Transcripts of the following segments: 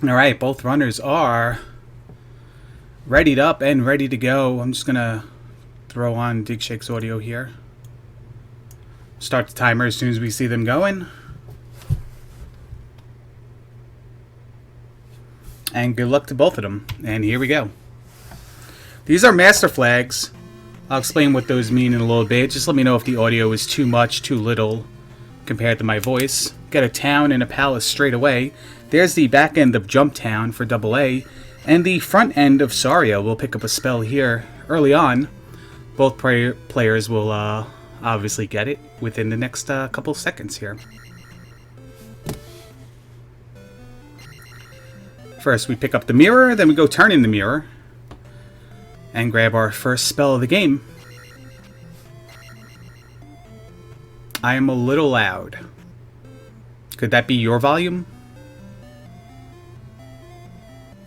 Alright, both runners are readied up and ready to go. I'm just gonna throw on Digshake's audio here. Start the timer as soon as we see them going. And good luck to both of them. And here we go. These are master flags. I'll explain what those mean in a little bit. Just let me know if the audio is too much, too little compared to my voice. Got a town and a palace straight away. There's the back end of Jump Town for AA. And the front end of Saria will pick up a spell here early on. Both players will obviously get it within the next couple seconds here. First we pick up the mirror, then we go turn in the mirror. And grab our first spell of the game. I am a little loud. Could that be your volume?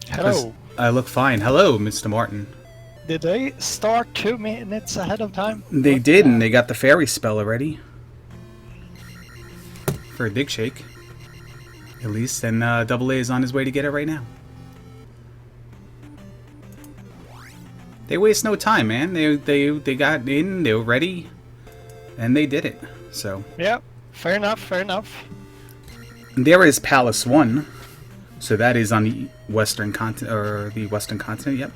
Hello. I look fine. Hello, Mr. Martin. Did they start 2 minutes ahead of time? They did, and they got the fairy spell already. For a digshake. At least, and AA is on his way to get it right now. They waste no time, man. They got in, they were ready, and they did it. So. Yeah, fair enough, fair enough. There is Palace 1. So that is on the Western continent, or the Western continent, yep.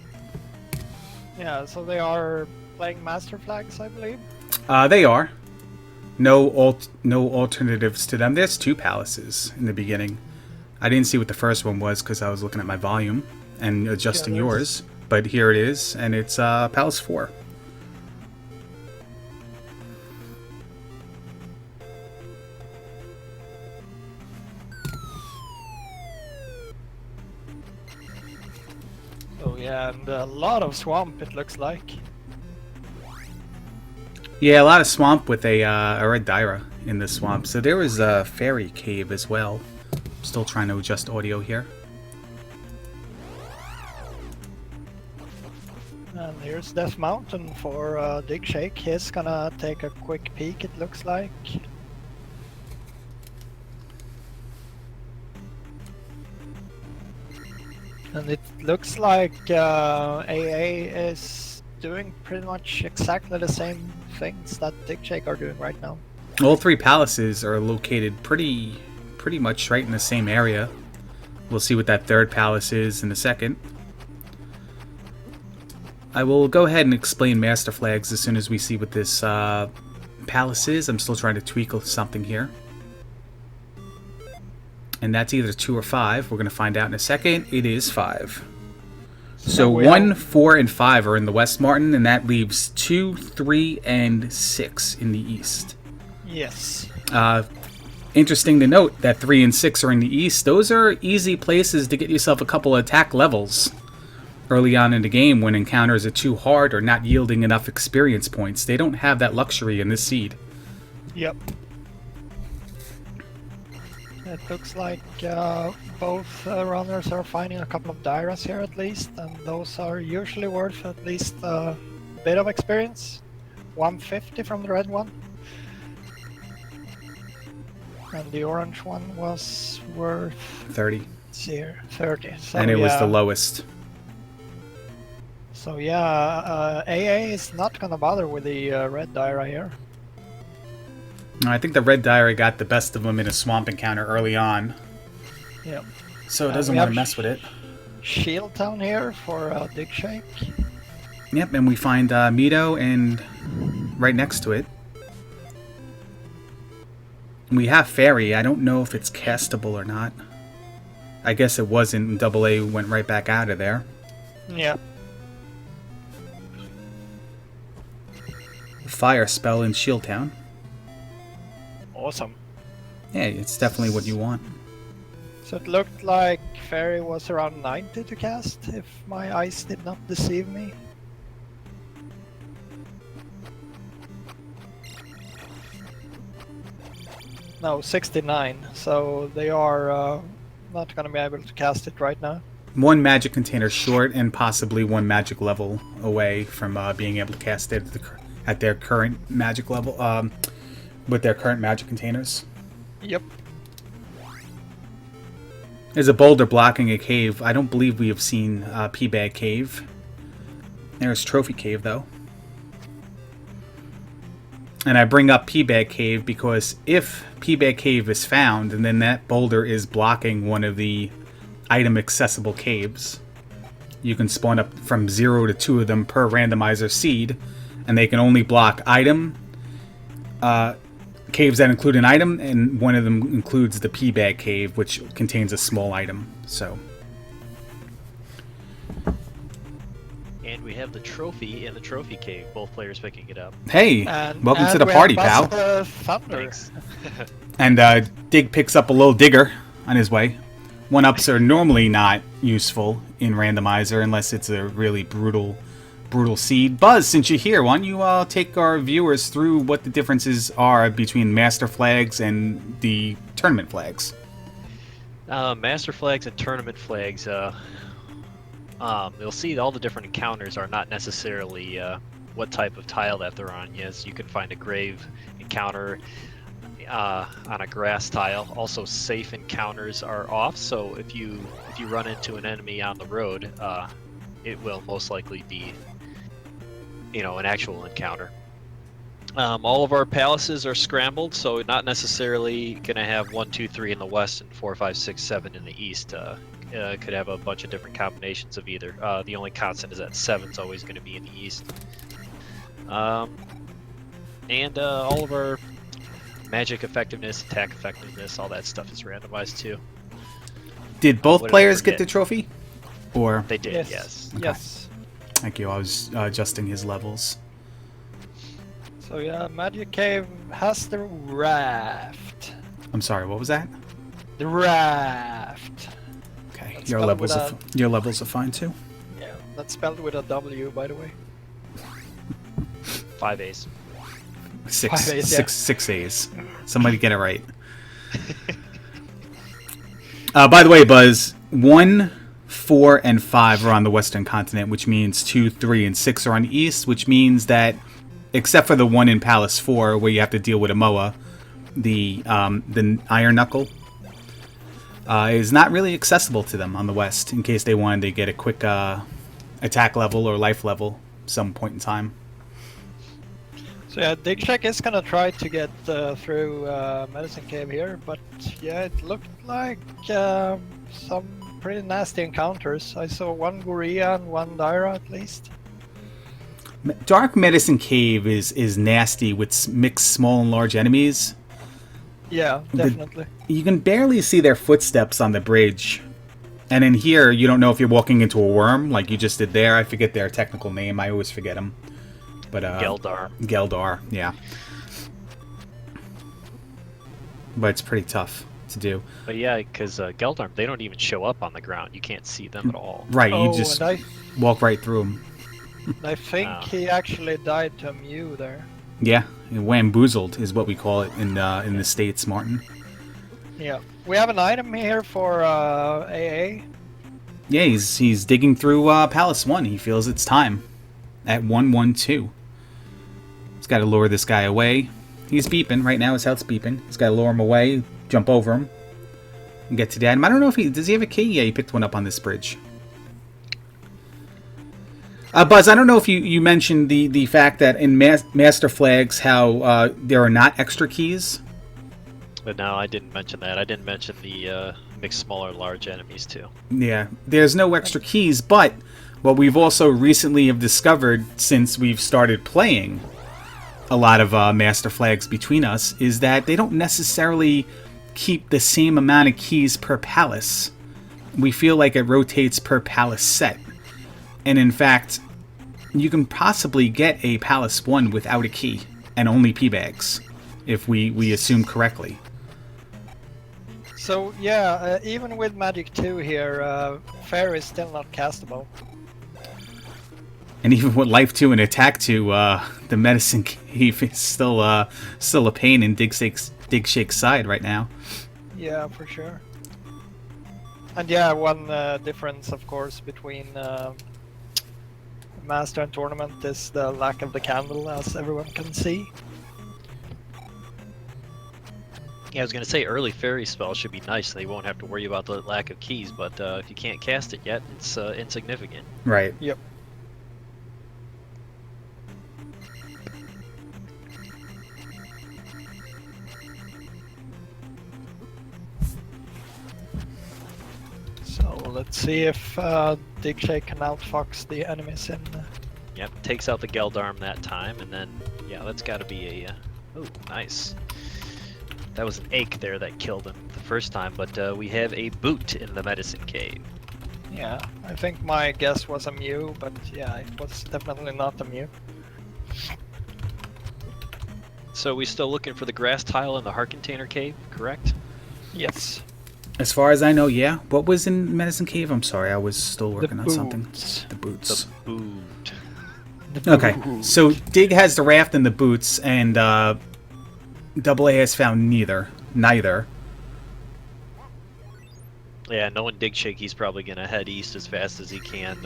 Yeah, so they are playing master flags, I believe. They are. No alternatives to them. There's 2 palaces in the beginning. I didn't see what the first one was because I was looking at my volume and adjusting yours. But here it is, and it's Palace 4. Oh yeah, and a lot of swamp it looks like. Yeah, a lot of swamp with a red Dyra in the swamp. So there was a fairy cave as well. Still trying to adjust audio here. And here's Death Mountain for Digshake. He's gonna take a quick peek, it looks like. And it looks like AA is doing pretty much exactly the same things that Digshake are doing right now. All 3 palaces are located pretty much right in the same area. We'll see what that third palace is in a second. I will go ahead and explain master flags as soon as we see what this palace is. I'm still trying to tweak something here. And that's either 2 or 5. We're going to find out in a second. It is 5. So 1, 4, and 5 are in the west, Martin, and that leaves 2, 3, and 6 in the east. Yes. Interesting to note that 3 and 6 are in the east. Those are easy places to get yourself a couple of attack levels early on in the game when encounters are too hard or not yielding enough experience points. They don't have that luxury in this seed. Yep. It looks like both runners are finding a couple of Dyras here at least, and those are usually worth at least a bit of experience. 150 from the red one. And the orange one was worth 30. Here, 30. So, and it was the lowest. So yeah, AA is not gonna bother with the red Dyra here. I think the red Dyra got the best of them in a swamp encounter early on. Yep. So it doesn't want to mess with it. Shield Town here for Digshake. Yep, and we find Mito and right next to it. We have Fairy. I don't know if it's castable or not. I guess it wasn't, and AA went right back out of there. Yeah. Fire spell in Shield Town. Awesome. Yeah, it's definitely what you want. So it looked like Fairy was around 90 to cast, if my eyes did not deceive me. No, 69, so they are not gonna be able to cast it right now. 1 magic container short and possibly 1 magic level away from being able to cast it at their current magic level, with their current magic containers. Yep. There's a boulder blocking a cave. I don't believe we have seen P-Bag Cave. There's Trophy Cave, though. And I bring up P-Bag Cave because if P-Bag Cave is found, and then that boulder is blocking one of the item accessible caves, you can spawn up from 0 to 2 of them per randomizer seed, and they can only block item, caves that include an item, and one of them includes the P-Bag Cave, which contains a small item. So. And we have the trophy in the trophy cave, both players picking it up. Hey, welcome to the we party, have pal. Thunder. Thanks. And Dig picks up a little digger on his way. 1-ups are normally not useful in Randomizer unless it's a really brutal seed. Buzz, since you're here, why don't you take our viewers through what the differences are between master flags and the tournament flags? Master flags and tournament flags, you'll see all the different encounters are not necessarily what type of tile that they're on. Yes, you can find a grave encounter on a grass tile. Also, safe encounters are off, so if you run into an enemy on the road, it will most likely be, an actual encounter. All of our palaces are scrambled, so not necessarily gonna have 1, 2, 3 in the west and 4, 5, 6, 7 in the east. Could have a bunch of different combinations of either. The only constant is that 7's always going to be in the east. And all of our magic effectiveness, attack effectiveness, all that stuff is randomized too. Did both What did I players get forget? the trophy? Or They did, yes. Okay. Yes. Thank you. I was adjusting his levels. So yeah, Magic Cave has the raft. I'm sorry. What was that? The raft. Okay, That's your spelled levels with your levels are fine too. Yeah, that's spelled with a W, by the way. 5 A's. Six 5 A's, yeah. six A's. Somebody get it right. By the way, Buzz, 1, 4, and 5 are on the western continent, which means 2, 3, and 6 are on the east, which means that, except for the one in Palace 4, where you have to deal with a Moa, the Iron Knuckle is not really accessible to them on the west, in case they wanted to get a quick attack level or life level some point in time. So yeah, digshake is gonna try to get through Medicine Cave here, but yeah, it looked like some pretty nasty encounters. I saw 1 Gorilla and 1 Dyra at least. Dark Medicine Cave is nasty with mixed small and large enemies. Yeah, definitely. You can barely see their footsteps on the bridge. And in here, you don't know if you're walking into a worm, like you just did there. I forget their technical name. I always forget them. But Geldar. Geldar, yeah. But it's pretty tough to do. But yeah, because Geldar, they don't even show up on the ground. You can't see them at all. Right, Oh, you just and walk right through them. I think he actually died to a Mew there. Yeah, wamboozled is what we call it in the States, Martin. Yeah, we have an item here for AA. Yeah, he's digging through Palace 1. He feels it's time. At 112. He's got to lure this guy away. He's beeping. Right now his health's beeping. He's got to lure him away, jump over him, and get to the item. I don't know if does he have a key? Yeah, he picked one up on this bridge. Buzz, I don't know if you mentioned the fact that in Master Flags how there are not extra keys. But no, I didn't mention that. I didn't mention the mixed small or large enemies too. Yeah, there's no extra keys, but what we've also recently have discovered since we've started playing a lot of Master Flags between us is that they don't necessarily keep the same amount of keys per palace. We feel like it rotates per palace set. And in fact, you can possibly get a Palace 1 without a key and only P-Bags, if we assume correctly. So yeah, even with Magic 2 here, Fair is still not castable. And even with Life 2 and Attack 2, the Medicine Cave is still a pain in Digshake's side right now. Yeah, for sure. And yeah, one difference, of course, between Master and Tournament is the lack of the candle, as everyone can see. Yeah, I was gonna say early fairy spells should be nice. They won't have to worry about the lack of keys, but if you can't cast it yet, it's insignificant. Right. Yep. So let's see if digshake can outfox the enemies in. Yep, takes out the Geldarm that time, and then yeah, that's got to be a. Oh, nice. That was an ache there that killed him the first time, but we have a boot in the medicine cave. Yeah, I think my guess was a Mew, but yeah, it was definitely not a Mew. So we still looking for the grass tile in the heart container cave, correct? Yes. As far as I know, yeah. What was in Medicine Cave? I'm sorry, I was still working The on something. boots. The boots. The boot. Okay, so Dig has the raft and the boots, and Double A has found neither. Yeah, knowing Digshake, he's probably gonna head east as fast as he can,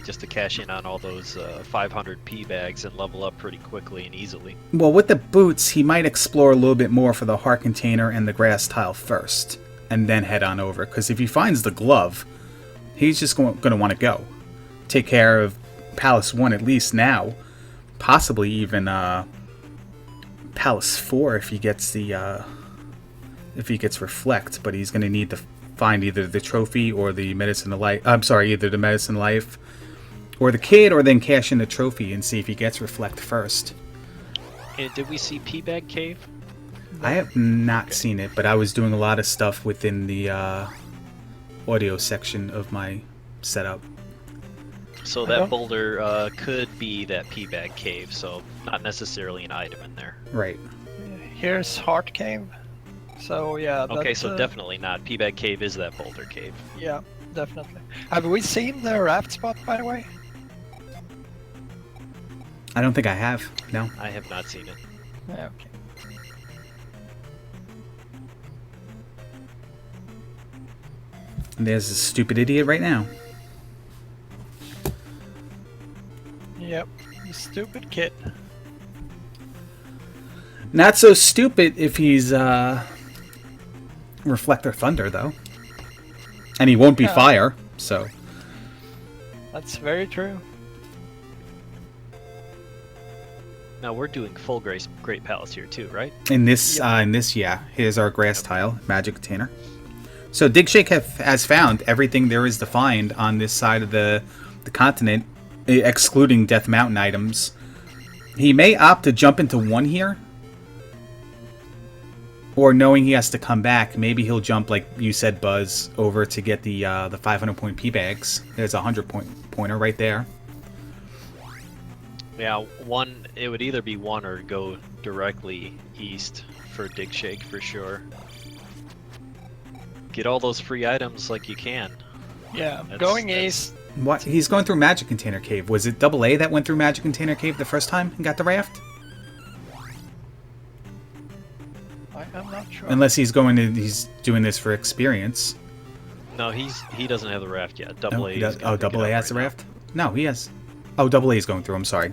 just to cash in on all those 500 P bags and level up pretty quickly and easily. Well, with the boots, he might explore a little bit more for the heart container and the grass tile first, and then head on over. Because if he finds the glove, he's just going to want to go. Take care of Palace 1 at least now. Possibly even Palace 4 if he gets the Reflect, but he's going to need to find either the trophy or the Medicine of Life. I'm sorry, either the Medicine of Life or the kid, or then cash in the trophy and see if he gets Reflect first. And did we see P-Bag Cave? I have not seen it, but I was doing a lot of stuff within the audio section of my setup. So that boulder could be that P-Bag Cave, so not necessarily an item in there. Right. Here's Heart Cave. So yeah. Okay, so definitely not. P-Bag Cave is that boulder cave. Yeah, definitely. Have we seen the raft spot, by the way? I don't think I have. No. I have not seen it. Yeah, okay. And there's this stupid idiot right now. Yep, you stupid kid. Not so stupid if he's Reflector Thunder, though. And he won't be fire, so. That's very true. Now we're doing full Great Palace here too, right? In this, yeah. Here's our grass tile, magic container. So Digshake has found everything there is to find on this side of the continent, excluding Death Mountain items. He may opt to jump into one here, or knowing he has to come back, maybe he'll jump, like you said, Buzz, over to get the 500-point P bags. There's a 100-point pointer right there. Yeah, one. It would either be one or go directly east for Digshake for sure. Get all those free items like you can. Yeah, going east. What? He's going through Magic Container Cave. Was it Double A that went through Magic Container Cave the first time and got the raft? I'm not sure. Unless he's doing this for experience. No, he doesn't have the raft yet. Double A. Double A has the raft? No, he has. Oh, Double A is going through. I'm sorry.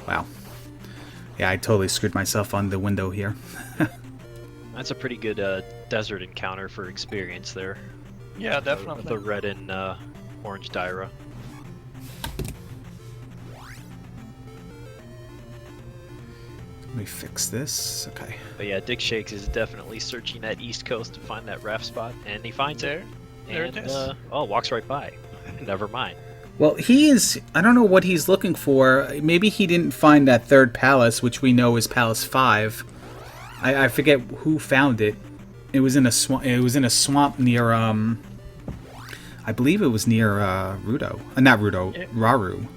Wow. Yeah, I totally screwed myself on the window here. That's a pretty good desert encounter for experience there. Yeah, definitely. The red and orange Dyra. Let me fix this. Okay. But yeah, Digshake is definitely searching that east coast to find that raft spot, and he finds it. There And, it is. walks right by. Never mind. Well, I don't know what he's looking for. Maybe he didn't find that third palace, which we know is Palace 5. I forget who found it. It was in a swamp. It was in a swamp near I believe it was near Rudo. Not Rudo, Raru.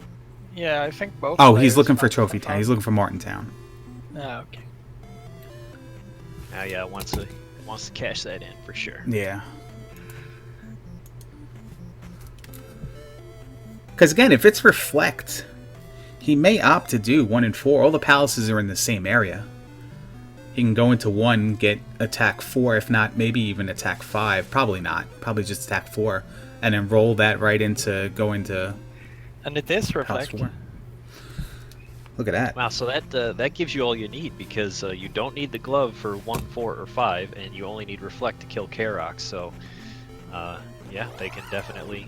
Yeah, I think both. Oh, he's looking for players Trophy found Town. He's looking for Martin Town. Ah, okay. Yeah, wants to cash that in for sure. Yeah. Because again, if it's Reflect, he may opt to do 1 and 4. All the palaces are in the same area. He can go into 1, get attack 4, if not, maybe even attack 5. Probably not. Probably just attack 4. And then roll that right into going to And it is Palace Reflect. 4. Look at that. Wow, so that gives you all you need, because you don't need the glove for 1, 4, or 5, and you only need reflect to kill Karox. So, yeah, they can definitely,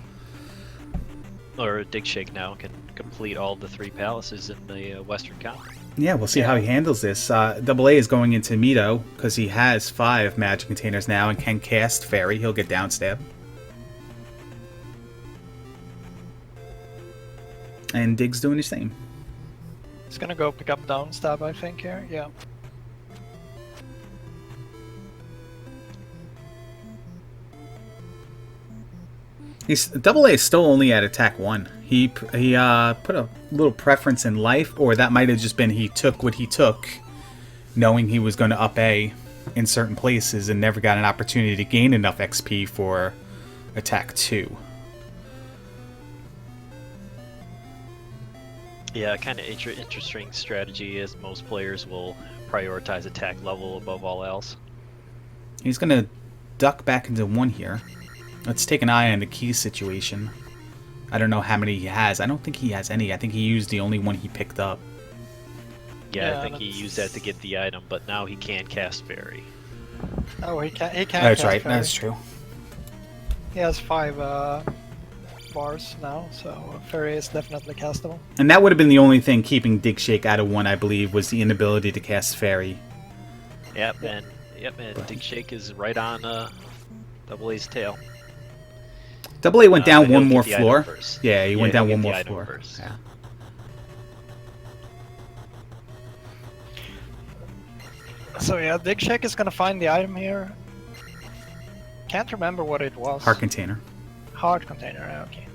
or digshake now can complete all the 3 palaces in the Western Continent. Yeah, we'll see how he handles this. Double A is going into Mito because he has 5 magic containers now and can cast Fairy. He'll get downstab. And Dig's doing the same. He's gonna go pick up downstab, I think, here. Yeah. Double A is still only at attack 1. He put a little preference in life, or that might have just been he took what he took, knowing he was going to up A in certain places and never got an opportunity to gain enough XP for attack 2. Yeah, kind of interesting strategy, as most players will prioritize attack level above all else. He's going to duck back into 1 here. Let's take an eye on the key situation. I don't know how many he has. I don't think he has any. I think he used the only one he picked up. Yeah, I think he used that to get the item, but now he can't cast Fairy. Oh, he can't. He can't. That's cast right. Fairy. That's true. He has 5 bars now, so Fairy is definitely castable. And that would have been the only thing keeping Digshake out of 1, I believe, was the inability to cast Fairy. Yep, and digshake is right on Double A's tail. Double A went down But he'll 1 more get the item floor. first. Yeah, he went down he'll 1 get more the item floor. first. Yeah. So yeah, digshake is gonna find the item here. Can't remember what it was. Heart container. Heart container, okay.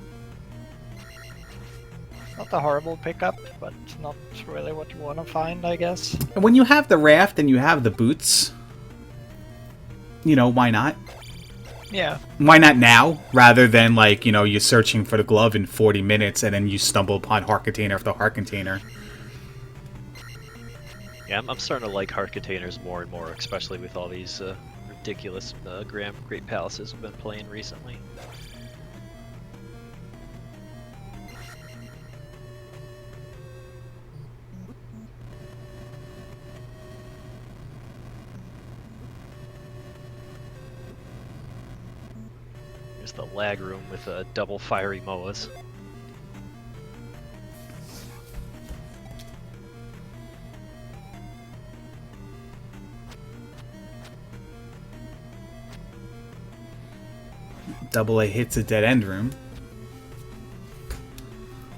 Not a horrible pickup, but not really what you want to find, I guess. And when you have the raft and you have the boots, you know, why not? Yeah. Why not now, rather than, like, you know, you're searching for the glove in 40 minutes and then you stumble upon heart container after heart container. Yeah, I'm starting to like heart containers more and more, especially with all these ridiculous Great Palaces we've been playing recently. There's the lag room with double fiery moas. Double A hits a dead end room.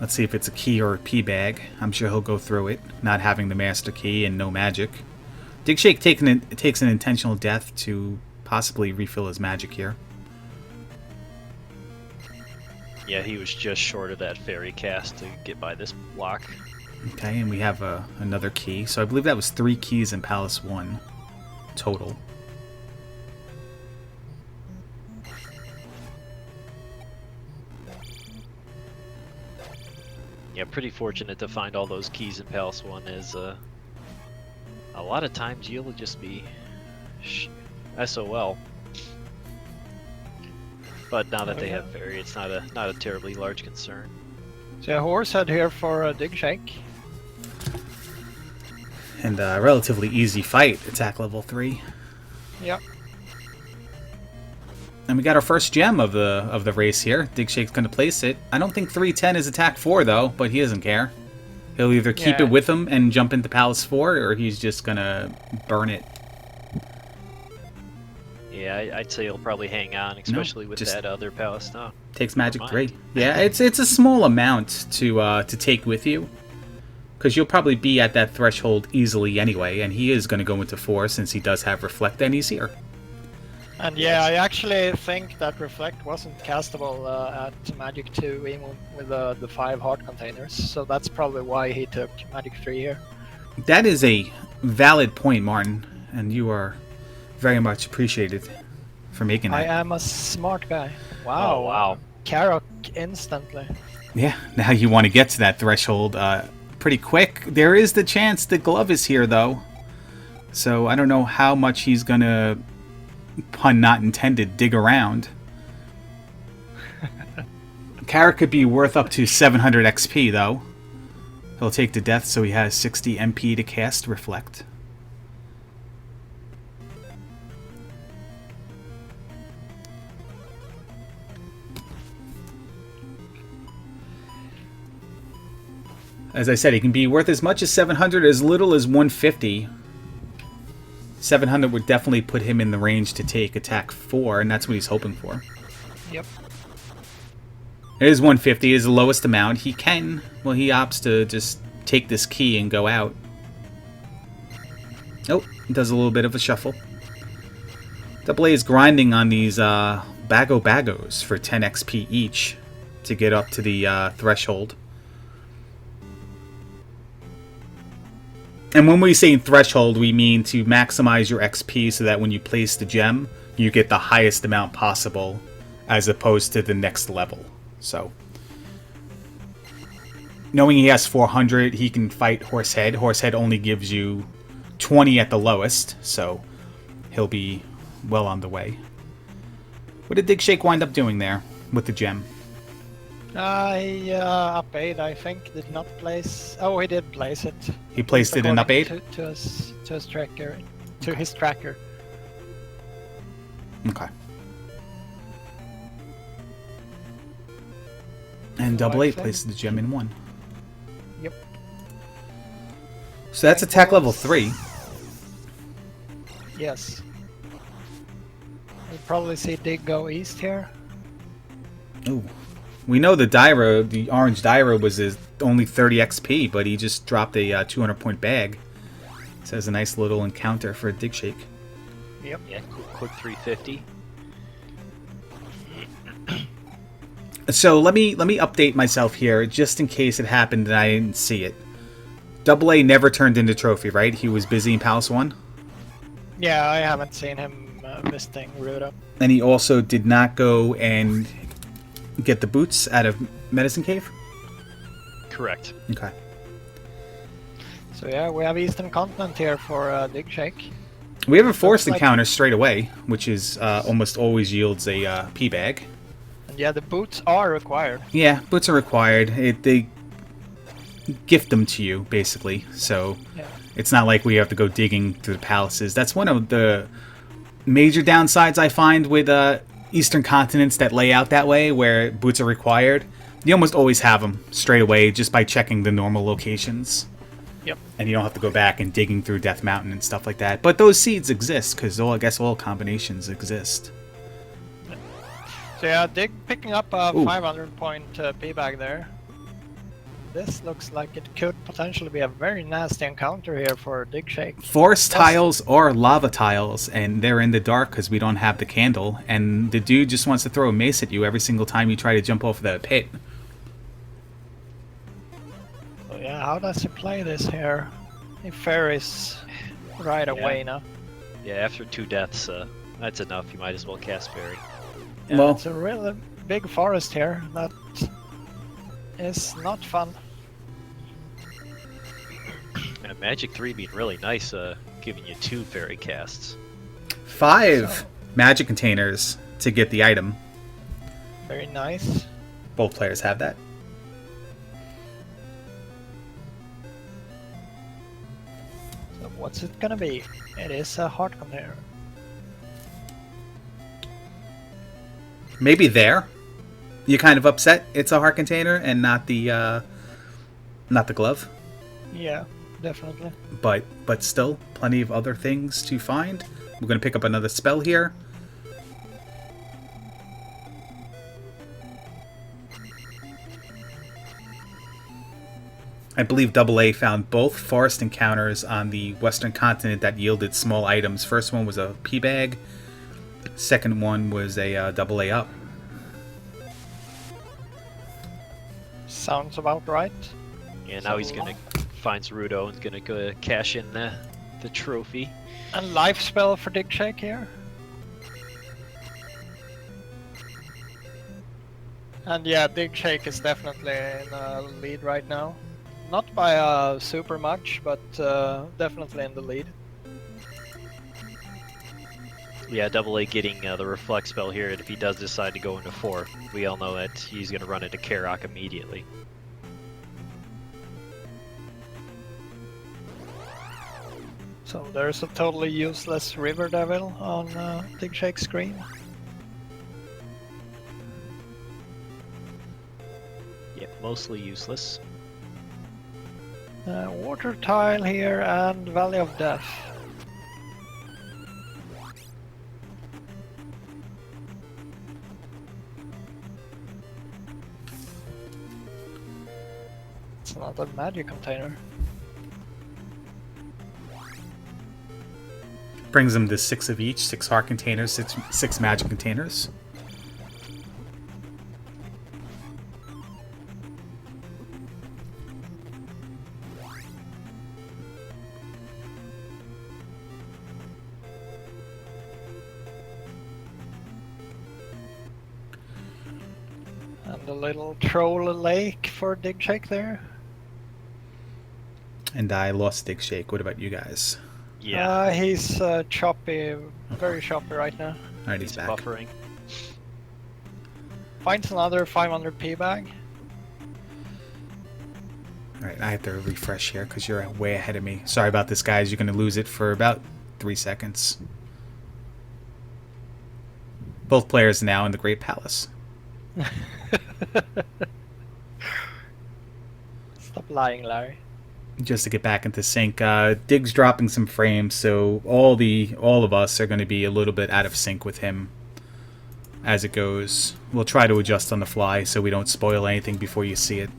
Let's see if it's a key or a P bag. I'm sure he'll go through it, not having the master key and no magic. Digshake takes an intentional death to possibly refill his magic here. Yeah, he was just short of that fairy cast to get by this block. Okay, and we have another key. So I believe that was 3 keys in Palace 1 total. Yeah, pretty fortunate to find all those keys in Palace 1, as a lot of times you'll just be SOL. But now that they have fairy, it's not a terribly large concern. So a horse head here for a digshake. And a relatively easy fight, attack level 3. Yep. And we got our first gem of the race here. Digshake's going to place it. I don't think 310 is attack 4 though, but he doesn't care. He'll either keep it with him and jump into Palace 4, or he's just going to burn it. Yeah, I'd say he'll probably hang on, especially with that other palace now. Takes magic 3. Yeah, it's a small amount to take with you, because you'll probably be at that threshold easily anyway, and he is going to go into 4 since he does have Reflect and he's here. And yeah, I actually think that Reflect wasn't castable at Magic 2 even with the 5 heart containers, so that's probably why he took Magic 3 here. That is a valid point, Martin, and you are very much appreciated for making that. I am a smart guy. Wow. Oh, wow. Karok instantly. Yeah, now you want to get to that threshold pretty quick. There is the chance the glove is here, though. So I don't know how much he's going to, pun not intended, dig around. Karok could be worth up to 700 XP, though. He'll take the death, so he has 60 MP to cast Reflect. As I said, he can be worth as much as 700, as little as 150. 700 would definitely put him in the range to take attack 4, and that's what he's hoping for. Yep. It is 150, is the lowest amount. He can, well, he opts to just take this key and go out. Oh, does a little bit of a shuffle. Double A is grinding on these bagos for 10 XP each to get up to the threshold. And when we say threshold, we mean to maximize your XP so that when you place the gem, you get the highest amount possible as opposed to the next level. So, knowing he has 400, he can fight Horsehead. Horsehead only gives you 20 at the lowest, so he'll be well on the way. What did Digshake wind up doing there with the gem? He up 8, I think, did not place. Oh, he did place it. He placed it in up 8? To his tracker. To his tracker. Okay. And double A places the gem in 1. Yep. So that's attack level 3. Yes. We'll probably see Dig go east here. Ooh. We know the orange Dyra was only 30 XP, but he just dropped a 200-point bag. So it's a nice little encounter for a Digshake. Yep. Yeah, quick 350. So let me update myself here, just in case it happened and I didn't see it. Double A never turned into trophy, right? He was busy in Palace 1? Yeah, I haven't seen him visiting Ruda. And he also did not go and get the boots out of Medicine Cave? Correct. Okay. So yeah, we have Eastern Continent here for Digshake. We have a forest like- encounter straight away, which is almost always yields a P bag. And yeah, the boots are required. Yeah, boots are required. They gift them to you, basically. So Yeah. it's not like we have to go digging through the palaces. That's one of the major downsides I find with Eastern continents that lay out that way, where boots are required. You almost always have them straight away just by checking the normal locations. Yep. And you don't have to go back and digging through Death Mountain and stuff like that. But those seeds exist, because I guess all combinations exist. So yeah, Dig picking up a Ooh. 500-point P-bag there. This looks like it could potentially be a very nasty encounter here for Digshake. Forest tiles or lava tiles, and they're in the dark because we don't have the candle, and the dude just wants to throw a mace at you every single time you try to jump off the pit. So yeah, how does he play this here? He ferries right away now. Yeah, after 2 deaths, that's enough. You might as well cast Fairy. Yeah, Well- it's a really big forest here. That is not fun. And Magic 3 being really nice, giving you 2 Fairy casts. 5 magic containers to get the item. Very nice. Both players have that. So what's it gonna be? It is a heart container. Maybe there. You're kind of upset it's a heart container and not the glove. Yeah, definitely. But still, plenty of other things to find. We're going to pick up another spell here. I believe Double A found both forest encounters on the western continent that yielded small items. First one was a P bag. Second one was a Double A up. Sounds about right. Yeah, now he's gonna finds Rudo and gonna go cash in the trophy. And life spell for Digshake here. And yeah, Digshake is definitely in a lead right now. Not by super much, but definitely in the lead. Yeah, Double A getting the reflect spell here, and if he does decide to go into 4, we all know that he's gonna run into Karok immediately. So there's a totally useless River Devil on Digshake's screen. Yep, mostly useless. Water Tile here and Valley of Death. It's another magic container. Brings them to 6 of each, 6 heart containers, six magic containers. And a little troll lake for Digshake there. And I lost digshake. What about you guys? Yeah, He's choppy, very choppy right now. Alright, he's he's back. buffering. Finds another 500 P bag. Alright, I have to refresh here because you're way ahead of me. Sorry about this, guys. You're going to lose it for about 3 seconds. Both players now in the Great Palace. Stop lying, Larry. Just to get back into sync, Dig's dropping some frames, so all of us are going to be a little bit out of sync with him as it goes. We'll try to adjust on the fly so we don't spoil anything before you see it.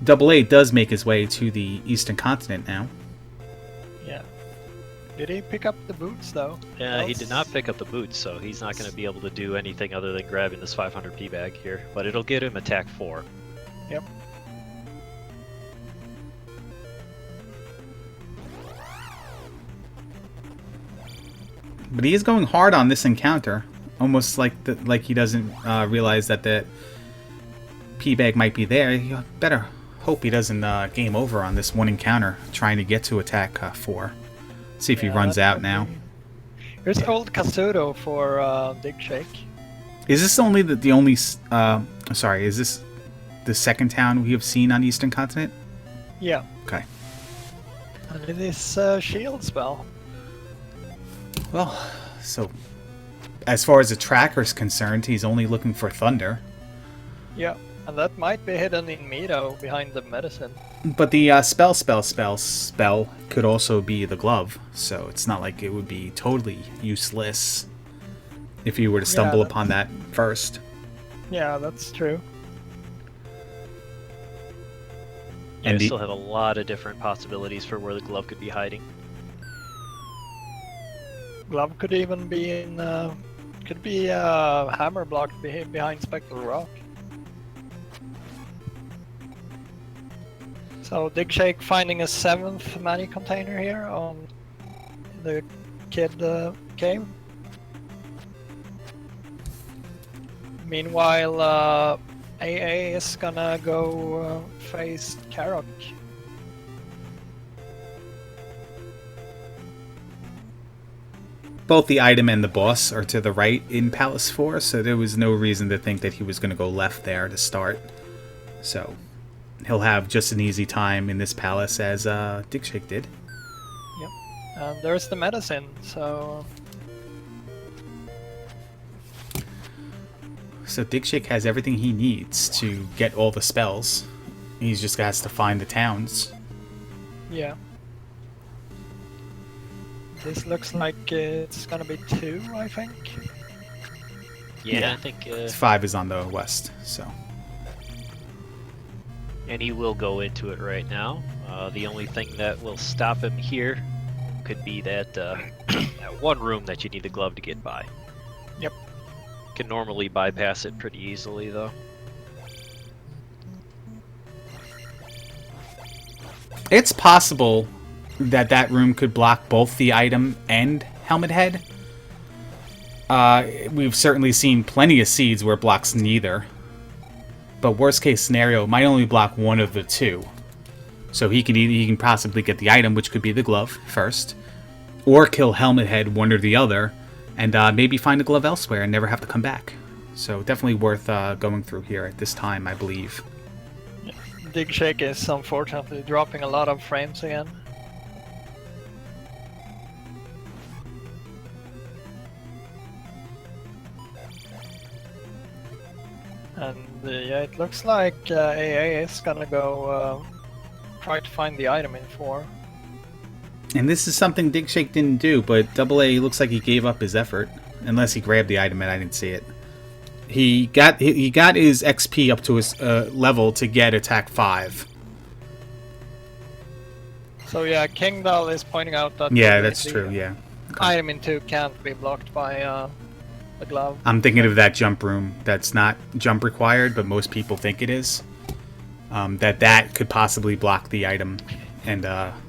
Double A does make his way to the Eastern Continent now. Yeah. Did he pick up the boots though? He did not pick up the boots, so he's not going to be able to do anything other than grabbing this 500 P bag here. But it'll get him attack 4. Yep. But he is going hard on this encounter, almost like he doesn't realize that the P-bag might be there. You better hope he doesn't game over on this one encounter, trying to get to attack 4. See if he runs out now. Here's old Kazuto for Digshake. Is this only the only? Sorry, is this the second town we have seen on Eastern Continent? Yeah. Okay. And it is shield spell. Well, so as far as the tracker is concerned, he's only looking for thunder. Yeah. And that might be hidden in Mido behind the medicine. But the spell could also be the glove, so it's not like it would be totally useless if you were to stumble upon that first. Yeah, that's true. Yeah, And we still have a lot of different possibilities for where the glove could be hiding. Glove could even be in, could be hammer blocked behind Spectral Rock. So Digshake finding a 7th money container here on the kid cave. Meanwhile, AA is gonna go face Karok. Both the item and the boss are to the right in Palace 4, so there was no reason to think that he was going to go left there to start. So he'll have just an easy time in this palace as Digshake did. Yep. And there's the medicine, so... So Digshake has everything he needs to get all the spells. He just has to find the towns. Yeah. This looks like it's gonna be 2, I think. Yeah, I think... 5 is on the west, so... And he will go into it right now. The only thing that will stop him here could be that, that one room that you need the glove to get by. Yep. Can normally bypass it pretty easily, though. It's possible that that room could block both the item and Helmet Head. We've certainly seen plenty of seeds where it blocks neither. But worst case scenario, it might only block one of the two. So he can possibly get the item, which could be the glove, first. Or kill Helmet Head, one or the other. And maybe find the glove elsewhere and never have to come back. So definitely worth going through here at this time, I believe. Digshake is unfortunately dropping a lot of frames again. And yeah, it looks like AA is gonna go try to find the item in 4. And this is something digshake didn't do, but AA looks like he gave up his effort. Unless he grabbed the item and I didn't see it. He got his XP up to his level to get attack 5. So yeah, Kingdal is pointing out that Yeah, that's true, yeah. item in 2 can't be blocked by the glove. I'm thinking of that jump room that's not jump required, but most people think it is. That could possibly block the item, and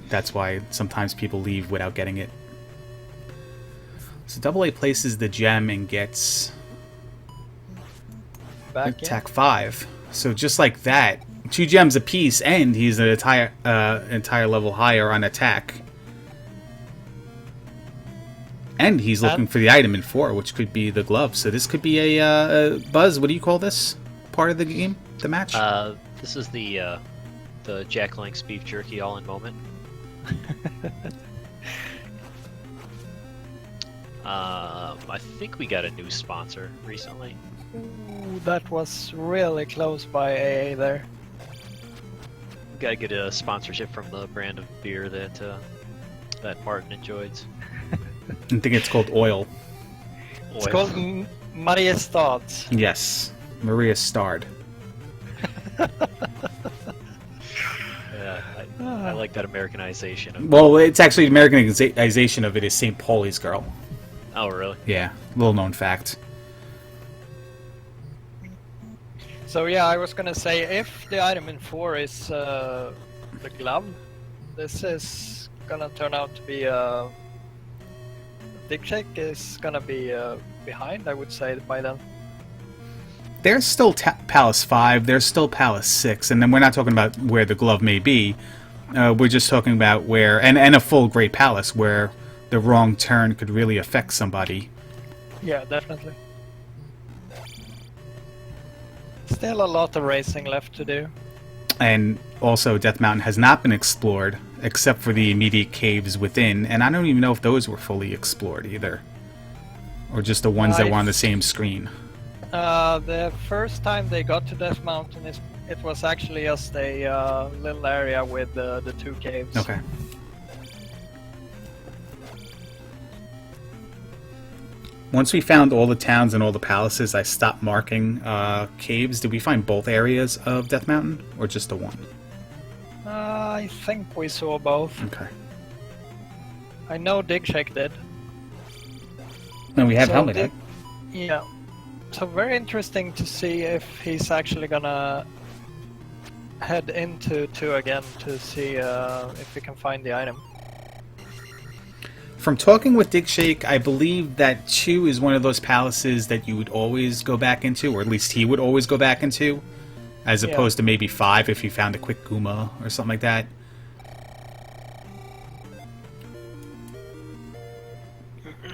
that's why sometimes people leave without getting it. So AA places the gem and gets Back attack 5. So just like that, 2 gems apiece, and he's an entire level higher on attack. And he's looking for the item in 4, which could be the glove. So this could be a Buzz. What do you call this part of the game? The match? This is the Jack Link's beef jerky all in moment. I think we got a new sponsor recently. Ooh, that was really close by AA there. We gotta get a sponsorship from the brand of beer that Martin enjoys. I think it's called Oil. It's called Mariestad. Yes. Maria Starred. Yeah, I like that Americanization of. Well, it's actually the Americanization of it is St. Pauli's Girl. Oh, really? Yeah, little known fact. So yeah, I was gonna say, if the item in 4 is the glove, this is gonna turn out to be digshake is gonna be behind, I would say, by then. There's still Palace 5, there's still Palace 6, and then we're not talking about where the glove may be. We're just talking about where, and a full Great Palace, where the wrong turn could really affect somebody. Yeah, definitely. Still a lot of racing left to do. And also, Death Mountain has not been explored, except for the immediate caves within, and I don't even know if those were fully explored either. Or just the ones that were on the same screen. The first time they got to Death Mountain, it was actually just a little area with the 2 caves. Okay. Once we found all the towns and all the palaces, I stopped marking caves. Did we find both areas of Death Mountain, or just the one? I think we saw both. Okay. I know digshake did. And we have So Helmet Head. Yeah. So very interesting to see if he's actually gonna head into 2 again to see if we can find the item. From talking with digshake, I believe that 2 is one of those palaces that you would always go back into, or at least he would always go back into, as opposed to maybe 5 if you found a quick Guma or something like that.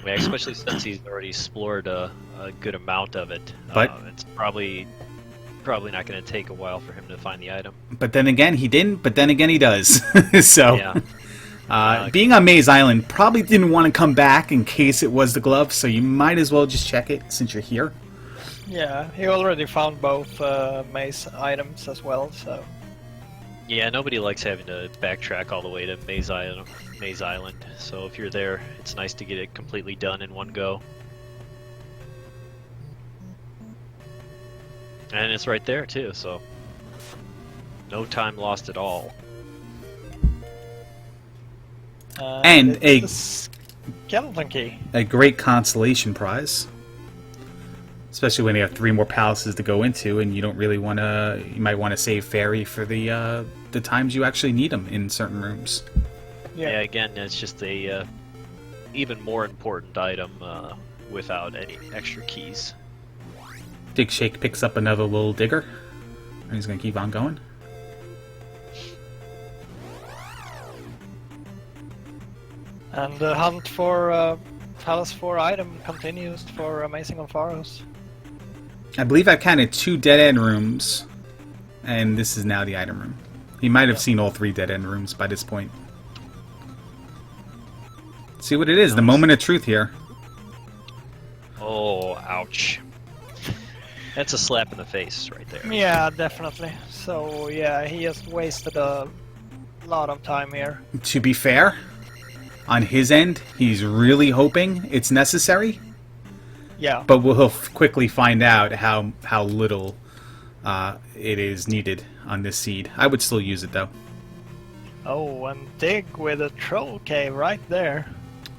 Yeah, especially since he's already explored a good amount of it. But it's probably not going to take a while for him to find the item. But then again, he didn't. But then again, he does. So, yeah. Being on Maze Island, probably didn't want to come back in case it was the glove. So you might as well just check it since you're here. Yeah, he already found both maze items as well. So. Yeah, nobody likes having to backtrack all the way to Maze Island. So if you're there, it's nice to get it completely done in one go. And it's right there too, so no time lost at all. And a skeleton key. A great consolation prize. Especially when you have 3 more palaces to go into, and you don't really want to. You might want to save fairy for the times you actually need them in certain rooms. Yeah, again, it's just a even more important item without any extra keys. Digshake picks up another little digger, and he's going to keep on going. And the hunt for Palace 4 item continues for Amazi0ngAmpharos1. I believe I've counted 2 dead-end rooms, and this is now the item room. He might have seen all 3 dead-end rooms by this point. See what it is, the moment of truth here. Oh, ouch. That's a slap in the face right there. Yeah, definitely. So yeah, he just wasted a lot of time here. To be fair, on his end, he's really hoping it's necessary, Yeah. but he'll quickly find out how little it is needed on this seed. I would still use it though. Oh, and dig with a troll cave right there.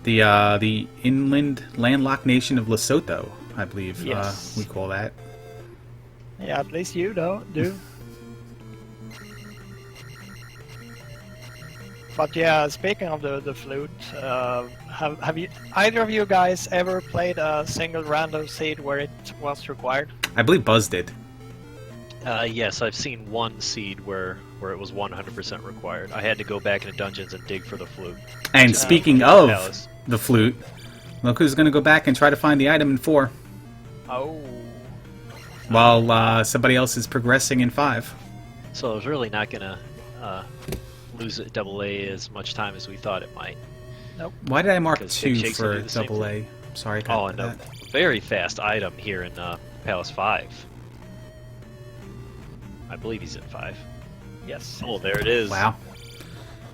The inland landlocked nation of Lesotho, I believe Yes. we call that. Yeah, at least you do. But yeah, speaking of the flute, have you either of you guys ever played a single random seed where it was required? I believe Buzz did. Yes, I've seen one seed where it was 100% required. I had to go back into dungeons and dig for the flute. And speaking of Palace. the flute, look who's going to go back and try to find the item in 4, Oh. while somebody else is progressing in 5. So I was really not gonna lose at AA as much time as we thought it might. Why did I mark 'Cause 2 Digshake's gonna for do the same double A? Sorry, I Oh, got and that. a very fast item here in Palace 5. I believe he's in 5. Yes. Oh, there it is. Wow.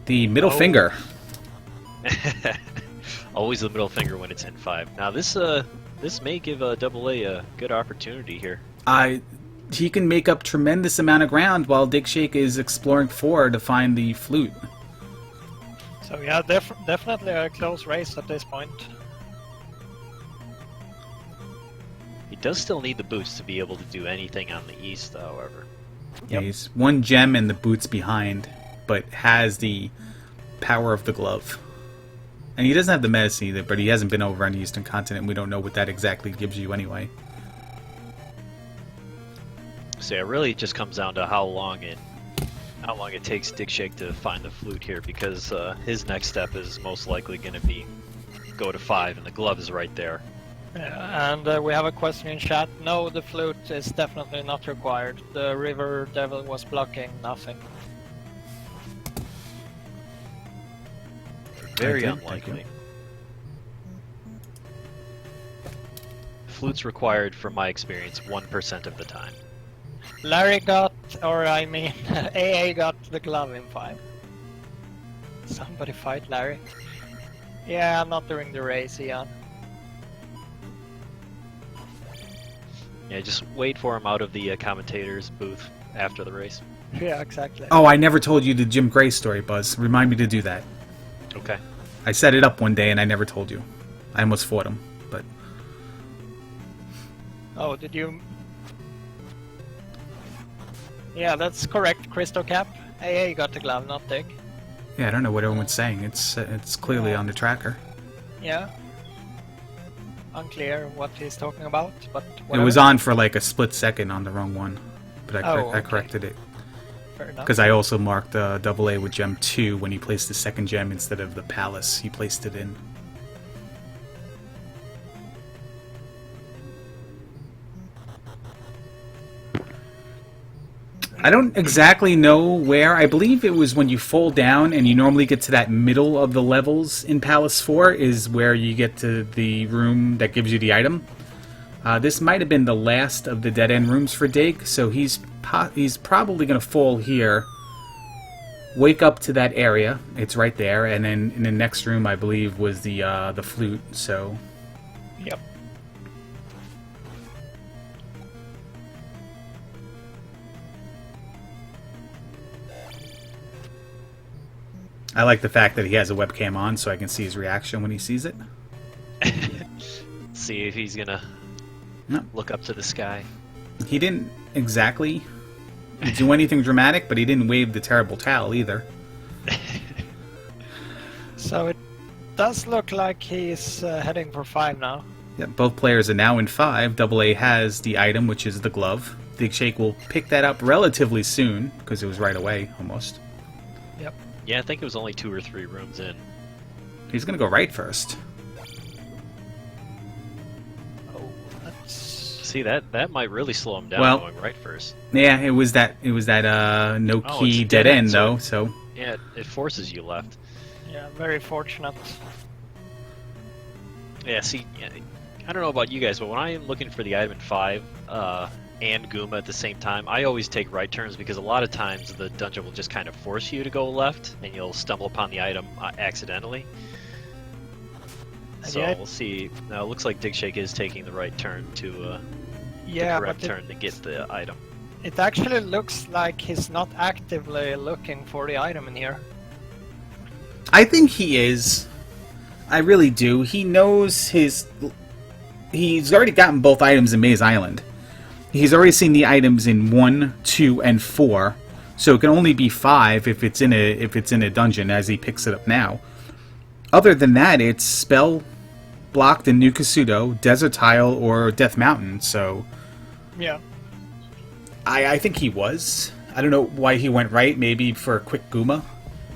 The middle Oh. finger. Always the middle finger when it's in 5. Now this may give AA a good opportunity here. He can make up tremendous amount of ground while digshake is exploring 4 to find the flute. So yeah, definitely a close race at this point. He does still need the boots to be able to do anything on the east, however. Yeah, he's 1 gem and the boots behind, but has the power of the glove. And he doesn't have the medicine either, but he hasn't been over on the Eastern Continent, and we don't know what that exactly gives you anyway. So yeah, really it just comes down to how long it takes Digshake to find the flute here, because his next step is most likely going to be go to 5, and the glove is right there. Yeah, and we have a question in chat. No, the flute is definitely not required. The river devil was blocking nothing. Very Thank you. unlikely. Flute's required, from my experience, 1% of the time. Larry got, or I mean, AA got the glove in 5. Somebody fight Larry. Yeah, not during the race, Ian. Yeah, just wait for him out of the commentators booth after the race. Yeah, exactly. Oh, I never told you the Jim Gray story, Buzz. Remind me to do that. Okay. I set it up one day and I never told you. I almost fought him, but... Oh, did you... Yeah, that's correct, Crystal Cap. AA got the glove, not Dig. Yeah, I don't know what everyone's saying. It's clearly on the tracker. Yeah. Unclear what he's talking about, but It whatever. was on for like a split second on the wrong one, but I Okay. corrected it. Fair enough. Because I also marked AA with gem 2 when he placed the second gem instead of the palace he placed it in. I don't exactly know where. I believe it was when you fall down and you normally get to that middle of the levels in Palace 4 is where you get to the room that gives you the item. This might have been the last of the dead-end rooms for Dig, so he's probably going to fall here, wake up to that area, it's right there, and then in the next room I believe was the flute, so... Yep. I like the fact that he has a webcam on so I can see his reaction when he sees it. See if he's gonna No. look up to the sky. He didn't exactly do anything dramatic, but he didn't wave the terrible towel either. So it does look like he's heading for 5 now. Yeah, both players are now in 5. AA has the item, which is the glove. Digshake will pick that up relatively soon, because it was right away, almost. Yep. Yeah, I think it was only 2 or 3 rooms in. He's going to go right first. Oh, that's... See, that might really slow him down Well- going right first. Yeah, it was that no Oh, key it's dead dead end, end, though, so... Yeah, it forces you left. Yeah, very fortunate. Yeah, see, yeah, I don't know about you guys, but when I am looking for the item in 5, and Goomba at the same time. I always take right turns because a lot of times the dungeon will just kind of force you to go left, and you'll stumble upon the item accidentally. So Yeah. we'll see. Now it looks like Digshake is taking the right turn to the Yeah, correct but turn to get the item. it actually looks like he's not actively looking for the item in here. I think he is. I really do. He knows his... He's already gotten both items in Maze Island. He's already seen the items in 1, 2, and 4. So it can only be 5 if it's in a dungeon as he picks it up now. Other than that, it's Spell blocked in New Kasuto, Desert Tile, or Death Mountain. So Yeah. I think he was. I don't know why he went right. Maybe for a quick Goomba,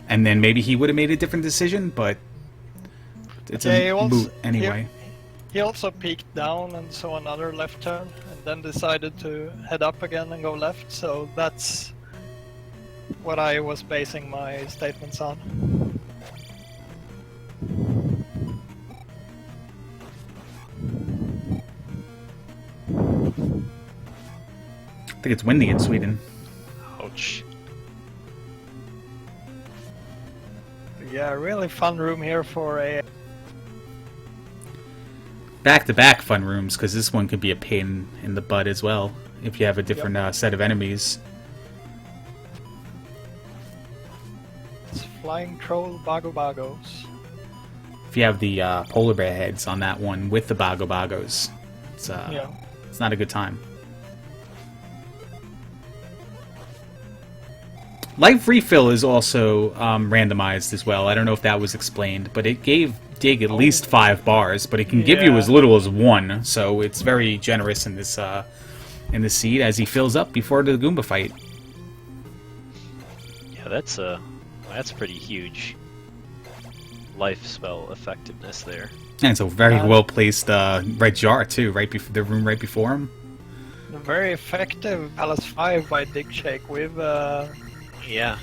and then maybe he would have made a different decision. But it's Yeah, he a also- moot anyway. He also peeked down and saw another left turn, and then decided to head up again and go left, so that's what I was basing my statements on. I think it's windy in Sweden. Ouch. Yeah, really fun room here for a... Back-to-back fun rooms, because this one could be a pain in the butt as well, if you have a different set of enemies. It's Flying Troll Bago Bagos. If you have the polar bear heads on that one with the Bago Bagos, Yeah. it's not a good time. Life refill is also randomized as well. I don't know if that was explained, but it gave Dig at least 5 bars, but it can give you Yeah. as little as 1, so it's very generous in this seed as he fills up before the Goomba fight. Yeah, that's pretty huge life spell effectiveness there. And it's a very well placed red jar too, right before the room right before him. Very effective Palace 5 by Digshake with... Yeah.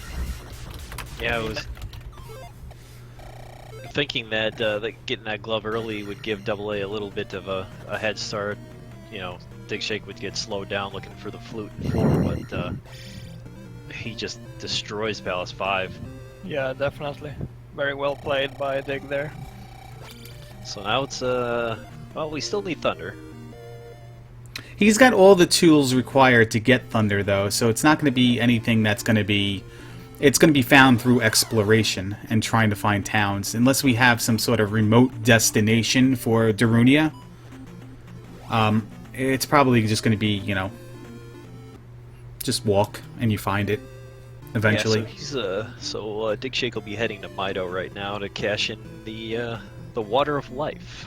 Yeah, I was thinking that getting that glove early would give Double A little bit of a head start. You know, Digshake would get slowed down looking for the flute and 4, but he just destroys Palace 5. Yeah, definitely. Very well played by Dig there. So now it's well, we still need Thunder. He's got all the tools required to get Thunder, though, so it's not going to be anything that's going to be... It's going to be found through exploration and trying to find towns, unless we have some sort of remote destination for Darunia. It's probably just going to be, you know, just walk and you find it eventually. Yeah, so Digshake will be heading to Mido right now to cash in the Water of Life.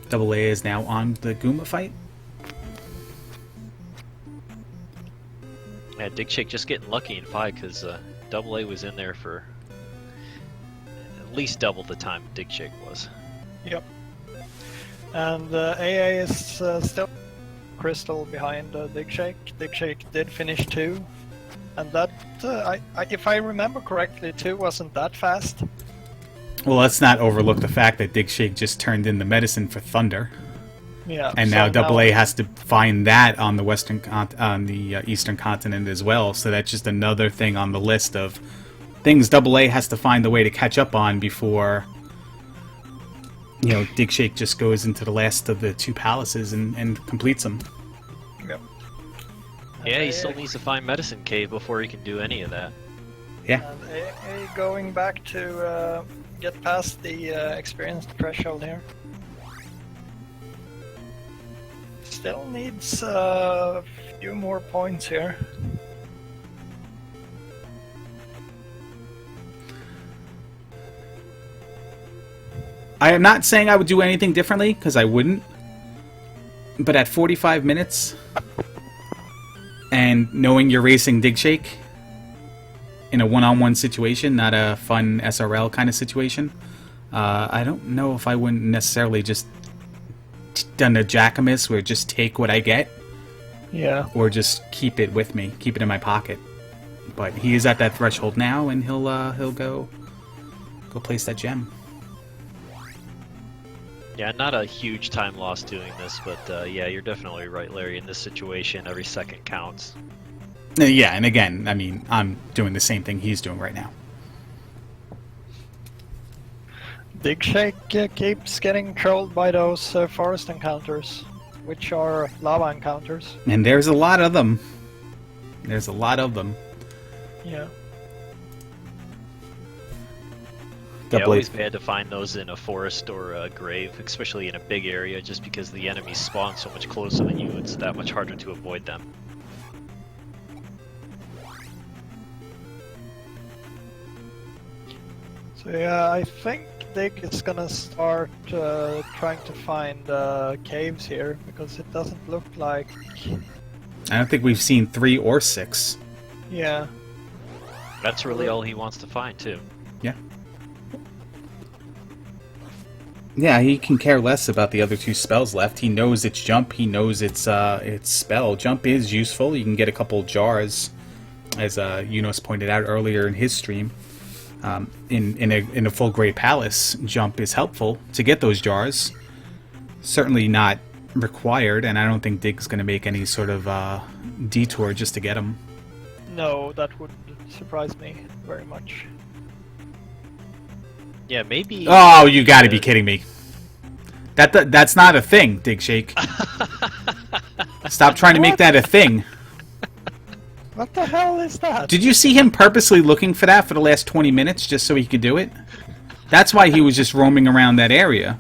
Double A is now on the Goomba fight. Yeah, Digshake just getting lucky in 5 because Double A was in there for at least double the time Digshake was. Yep. And AA is still crystal behind Digshake. Digshake did finish 2. And that, if I remember correctly, 2 wasn't that fast. Well, let's not overlook the fact that Digshake just turned in the medicine for Thunder. Yeah. And so now Double A has to find that on the Eastern Continent as well. So that's just another thing on the list of things Double A has to find a way to catch up on before, you know, Digshake just goes into the last of the 2 palaces and completes them. Yep. Yeah, he still needs to find Medicine Cave before he can do any of that. Yeah. And AA going back to get past the experience threshold here. Still needs a few more points here. I am not saying I would do anything differently, because I wouldn't. But at 45 minutes, and knowing you're racing Digshake in a one-on-one situation, not a fun SRL kind of situation, I don't know if I wouldn't necessarily just done a Jackamus where just take what I get, Yeah. or just keep it with me, keep it in my pocket. But he is at that threshold now, and he'll go place that gem. Yeah, not a huge time lost doing this, but yeah, you're definitely right, Larry. In this situation, every second counts. Yeah, and again, I mean, I'm doing the same thing he's doing right now. Digshake keeps getting trolled by those forest encounters, which are lava encounters. And there's a lot of them. There's a lot of them. Yeah. Yeah, always bad to find those in a forest or a grave, especially in a big area, just because the enemies spawn so much closer than you, it's that much harder to avoid them. So yeah, I think Dig is gonna start trying to find caves here, because it doesn't look like... I don't think we've seen 3 or 6. Yeah. That's really all he wants to find, too. Yeah. Yeah, he can care less about the other 2 spells left. He knows it's jump. He knows it's spell. Jump is useful. You can get a couple jars, as Yunus pointed out earlier in his stream. In a full grade palace, jump is helpful to get those jars. Certainly not required, and I don't think Dig's going to make any sort of detour just to get them. No, that would surprise me very much. Yeah, maybe... Oh, you got to be kidding me. That's not a thing, Digshake. Stop trying to make that a thing. What the hell is that? Did you see him purposely looking for that for the last 20 minutes just so he could do it? That's why he was just roaming around that area.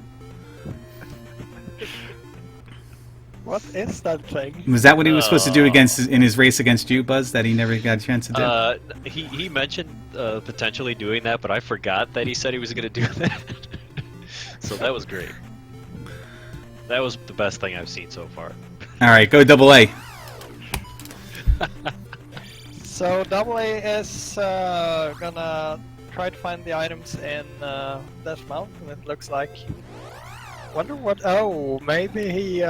What is that thing? Was that what he was supposed to do in his race against you, Buzz, that he never got a chance to do? He mentioned potentially doing that, but I forgot that he said he was going to do that. So that was great. That was the best thing I've seen so far. Alright, go double A. So double A is gonna try to find the items in Death Mountain, it looks like. Wonder what... Oh, maybe he's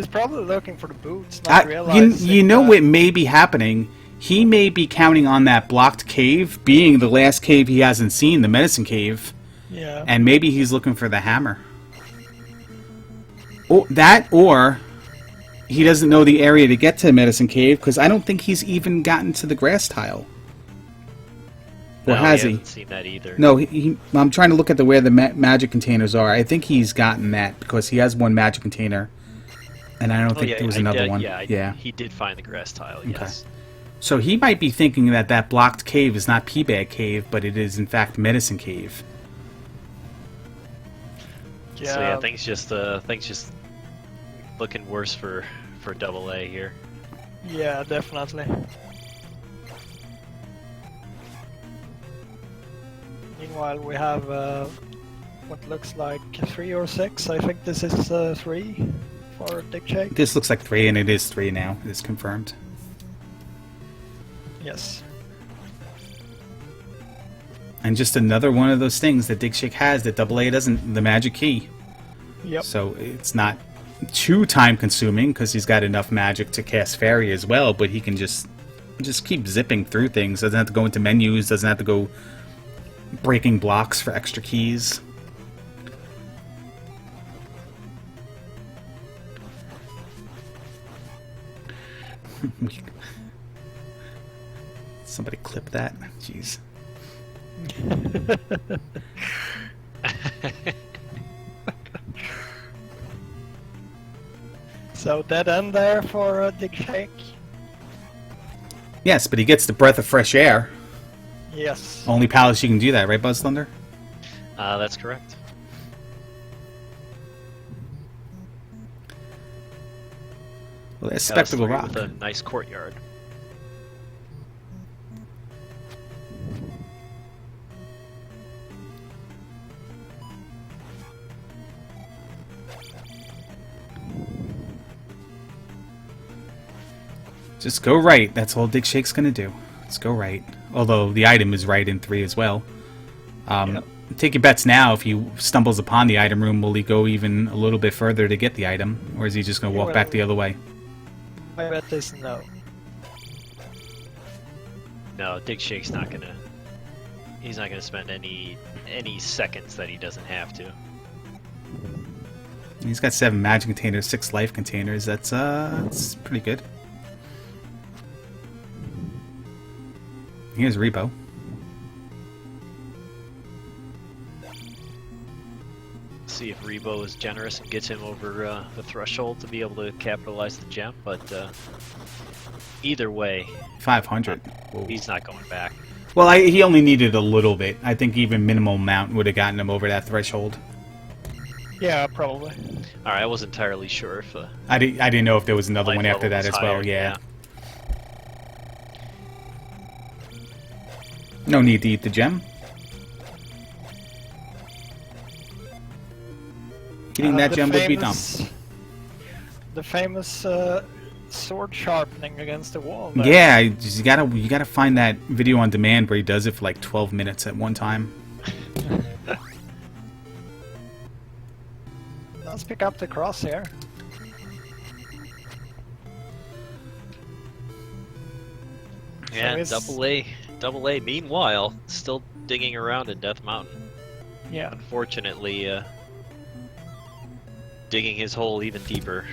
probably looking for the boots, not realizing... You know what may be happening? He may be counting on that blocked cave being the last cave he hasn't seen, the medicine cave. Yeah. And maybe he's looking for the hammer. Or he doesn't know the area to get to Medicine Cave, because I don't think he's even gotten to the grass tile. Or has he? Hasn't seen that either. No, I'm trying to look at where the magic containers are. I think he's gotten that, because he has one magic container. And I don't think there was another one. Yeah, he did find the grass tile, yes. Okay. So he might be thinking that blocked cave is not P-Bag Cave, but it is in fact Medicine Cave. Yeah. So yeah, things just looking worse for double A here. Yeah, definitely. Meanwhile, we have what looks like 3 or 6. I think this is 3 for Digshake. This looks like 3, and it is 3 now. It is confirmed. Yes. And just another one of those things that Digshake has that double A doesn't, the magic key. Yep. So it's not too time consuming because he's got enough magic to cast fairy as well, but he can just keep zipping through things. Doesn't have to go into menus, doesn't have to go breaking blocks for extra keys. Somebody clip that. Jeez. So dead end there for Digshake. Yes, but he gets the breath of fresh air. Yes. Only palace you can do that, right, Buzz Thunder? That's correct. Well, there's Spectacle Rock. With a nice courtyard. Just go right. That's all Digshake's gonna do. Let's go right. Although the item is right in 3 as well. Yep. Take your bets now. If he stumbles upon the item room, will he go even a little bit further to get the item? Or is he just gonna walk back the other way? My bet is no. No, digshake's not gonna. He's not gonna spend any seconds that he doesn't have to. He's got 7 magic containers, 6 life containers. That's pretty good. Here's Rebo. See if Rebo is generous and gets him over the threshold to be able to capitalize the gem, but either way, 500. Whoa. he's not going back. Well, he only needed a little bit. I think even minimal amount would have gotten him over that threshold. Yeah, probably. Alright, I wasn't entirely sure if I didn't know if there was another life one after level that was as well. higher, Yeah. No need to eat the gem. Eating that The gem would be dumb. The famous sword sharpening against the wall. There. Yeah, you gotta find that video on demand where he does it for like 12 minutes at one time. Let's pick up the crosshair. Yeah, it's- double A. Meanwhile, still digging around in Death Mountain. Yeah. Unfortunately, digging his hole even deeper.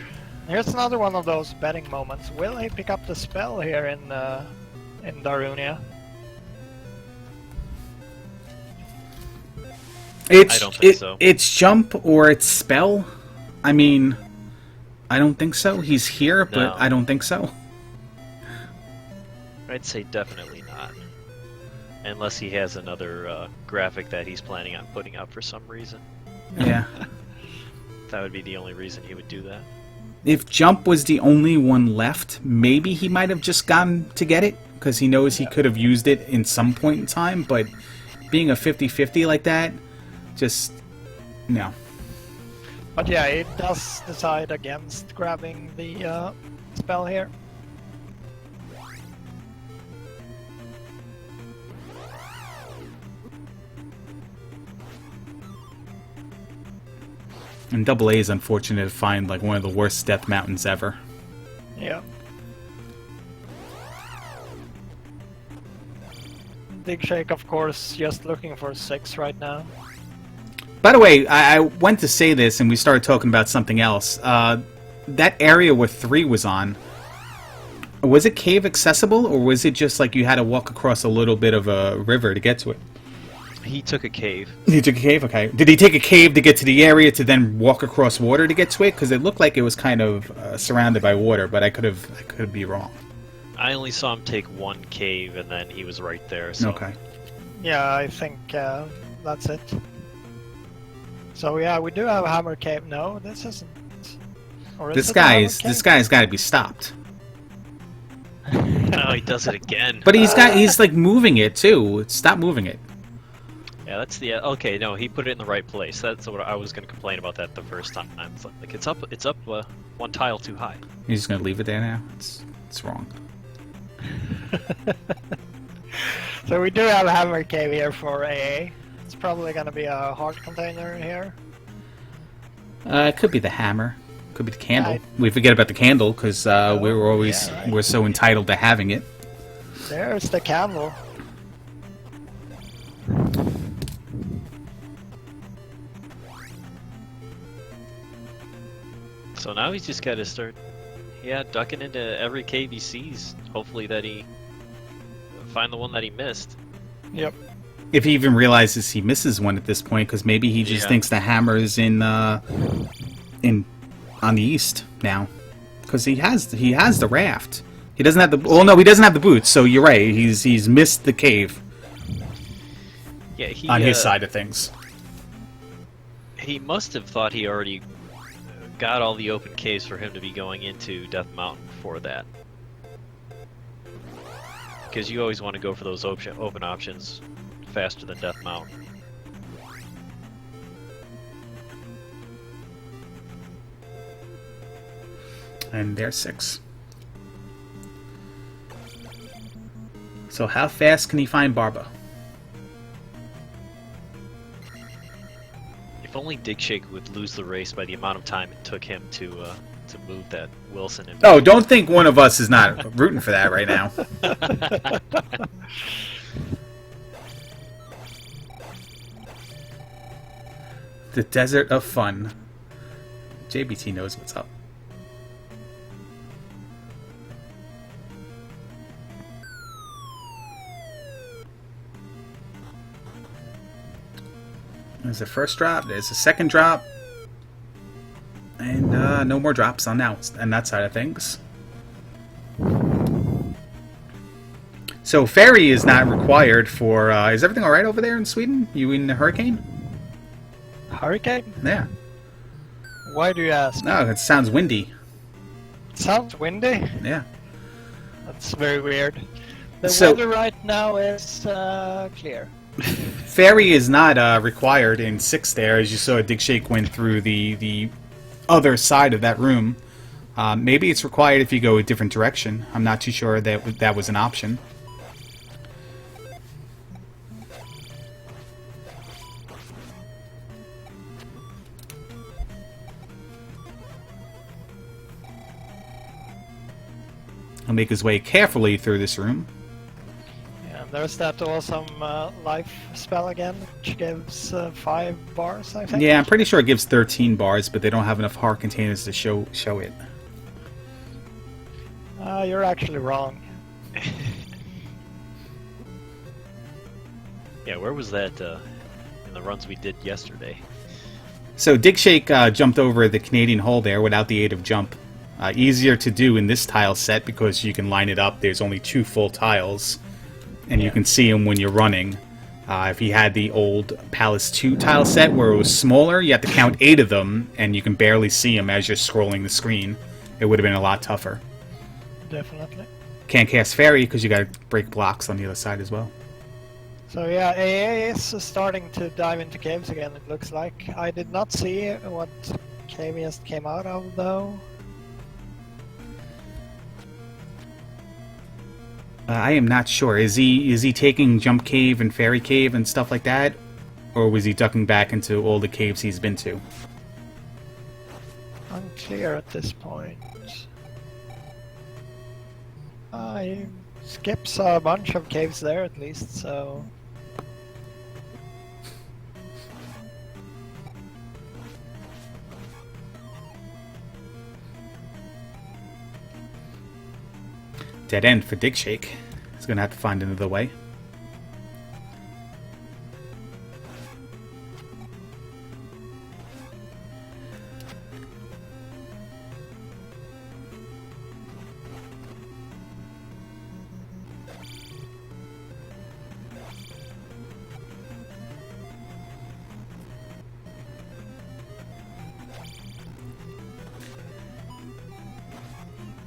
Here's another one of those betting moments. Will he pick up the spell here in Darunia? I don't think so. It's jump or it's spell. I mean, I don't think so. He's here, but No. I don't think so. I'd say definitely not. Unless he has another graphic that he's planning on putting up for some reason. Yeah. That would be the only reason he would do that. If jump was the only one left, maybe he might have just gone to get it, because he knows he could have used it in some point in time, but being a 50-50 like that, just, no. But yeah, it does decide against grabbing the spell here. And double A is unfortunate to find like one of the worst death mountains ever. Yeah. Digshake, of course, just looking for 6 right now. By the way, I went to say this and we started talking about something else. That area where 3 was on, was it cave accessible, or was it just like you had to walk across a little bit of a river to get to it? He took a cave. He took a cave, okay. Did he take a cave to get to the area to then walk across water to get to it? Because it looked like it was kind of surrounded by water, but I could be wrong. I only saw him take one cave and then he was right there. So. Okay. Yeah, I think that's it. So yeah, we do have a hammer cave. No, this isn't. Or is This it a hammer guy's cave? got to be stopped. Oh, he does it again. But he's like moving it too. Stop moving it. Yeah, that's the okay. No, he put it in the right place. That's what I was going to complain about that the first time. It's like it's up one tile too high. You're just gonna leave it there now? It's wrong. So we do have a hammer cave here for AA. It's probably gonna be a heart container here. It could be the hammer. Could be the candle. Right. We forget about the candle because we're so entitled to having it. There's the candle. So now he's just got to start, ducking into every cave he sees. Hopefully that he find the one that he missed. Yep. If he even realizes he misses one at this point, because maybe he just thinks the hammer is in on the east now, because he has the raft. He doesn't have the. Well, no, he doesn't have the boots. So you're right. He's missed the cave. Yeah, he on his side of things. He must have thought he already got all the open caves for him to be going into Death Mountain before that. Because you always want to go for those open options faster than Death Mountain. And there's 6. So how fast can he find Barba? If only Digshake would lose the race by the amount of time it took him to to move that Wilson. And Oh, don't think one of us is not rooting for that right now. The Desert of Fun. JBT knows what's up. There's the first drop. There's the second drop. And no more drops on that side of things. So ferry is not required for... is everything alright over there in Sweden? You in the hurricane? Hurricane? Yeah. Why do you ask? No, it sounds windy. It sounds windy. Yeah. That's very weird. The So- weather right now is clear. Ferry is not required in 6 there, as you saw digshake went through the other side of that room. Maybe it's required if you go a different direction. I'm not too sure that was an option. He'll make his way carefully through this room. Yeah, and there's that awesome life spell again, which gives 5 bars, I think. Yeah, I'm pretty sure it gives 13 bars, but they don't have enough heart containers to show it. You're actually wrong. Yeah, where was that in the runs we did yesterday? So digshake jumped over the Canadian hole there without the aid of jump. Easier to do in this tile set because you can line it up. There's only 2 full tiles, and you can see them when you're running. If he had the old Palace 2 tile set where it was smaller, you have to count 8 of them, and you can barely see them as you're scrolling the screen. It would have been a lot tougher. Definitely. Can't cast Fairy because you got to break blocks on the other side as well. So yeah, AA is starting to dive into caves again, it looks like. I did not see what cave he just came out of, though. I am not sure. Is he taking Jump Cave and Fairy Cave and stuff like that? Or was he ducking back into all the caves he's been to? Unclear at this point. He skips a bunch of caves there at least, so... Dead end for digshake. He's going to have to find another way.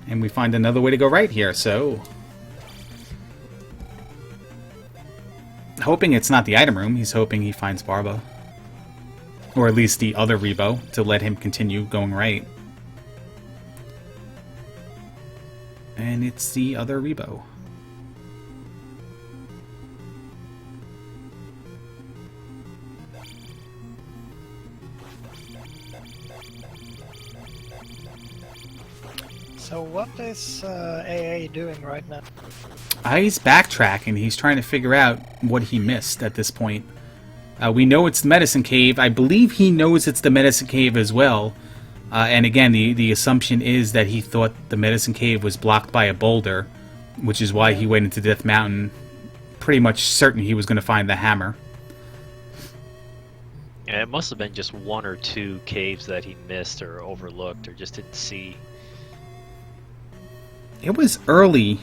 And we find another way to go right here, so... Hoping it's not the item room, he's hoping he finds Barba. Or at least the other Rebo, to let him continue going right. And it's the other Rebo. So what is AA doing right now? He's backtracking. He's trying to figure out what he missed at this point. We know it's the Medicine Cave. I believe he knows it's the Medicine Cave as well. And again, the assumption is that he thought the Medicine Cave was blocked by a boulder, which is why he went into Death Mountain, pretty much certain he was going to find the hammer. Yeah, it must have been just 1 or 2 caves that he missed or overlooked or just didn't see. It was early.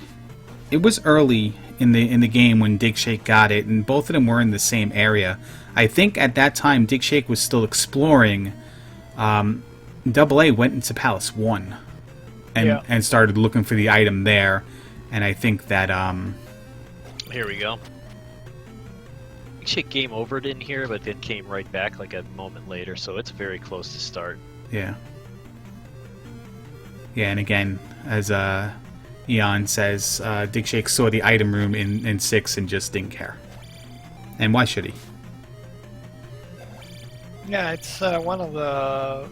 It was early in the game when digshake got it, and both of them were in the same area. I think at that time digshake was still exploring. Double A went into Palace 1 and started looking for the item there, and I think that Here we go. Shit game overed in here, but then came right back like a moment later, so it's very close to start. Yeah. Yeah, and again, as Eon says, digshake saw the item room in 6 and just didn't care. And why should he? Yeah, it's one of the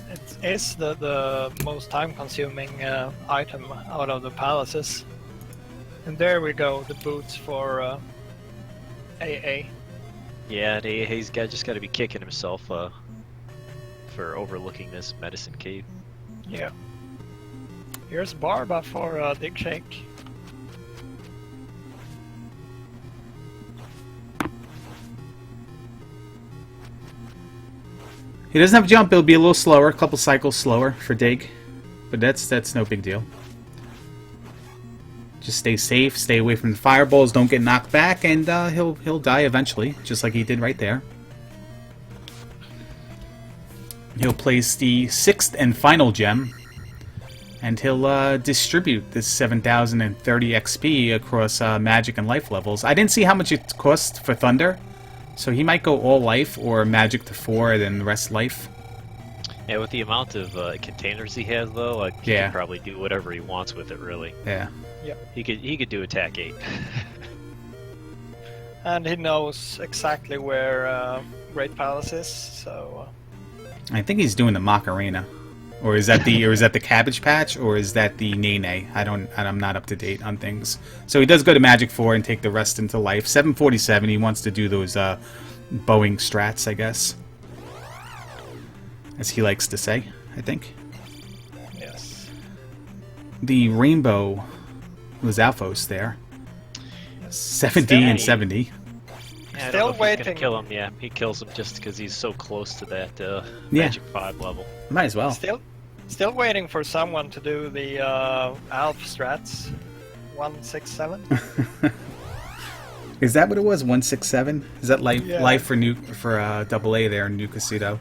It is the most time-consuming item out of the palaces. And there we go, the boots for AA. Yeah, he's just got to be kicking himself for overlooking this medicine cave. Yeah. Here's Barba for digshake. He doesn't have jump. It'll be a little slower, a couple cycles slower for dig, but that's no big deal. Just stay safe, stay away from the fireballs, don't get knocked back, and he'll die eventually, just like he did right there. He'll place the 6th and final gem, and he'll distribute this 7,030 XP across magic and life levels. I didn't see how much it cost for Thunder, so he might go all life or magic to 4, then the rest life. Yeah, with the amount of containers he has, though, like, he can probably do whatever he wants with it, really. Yeah. Yep. He could do attack 8. And he knows exactly where Great Palace is, so... I think he's doing the Macarena. Or is that the Cabbage Patch, or is that the Nene? I'm not up to date on things. So he does go to Magic 4 and take the rest into life. 747, he wants to do those Boeing strats, I guess. As he likes to say, I think. Yes. The Rainbow Lizalfos there. 70 and 70. Yeah, I Still don't know if he's waiting. gonna kill him. Yeah, he kills him just because he's so close to that Yeah. Magic 5 level. Might as well. Still waiting for someone to do the Alf strats. 167. Is that what it was? 167? Is that life Yeah. life for AA there in New Casino?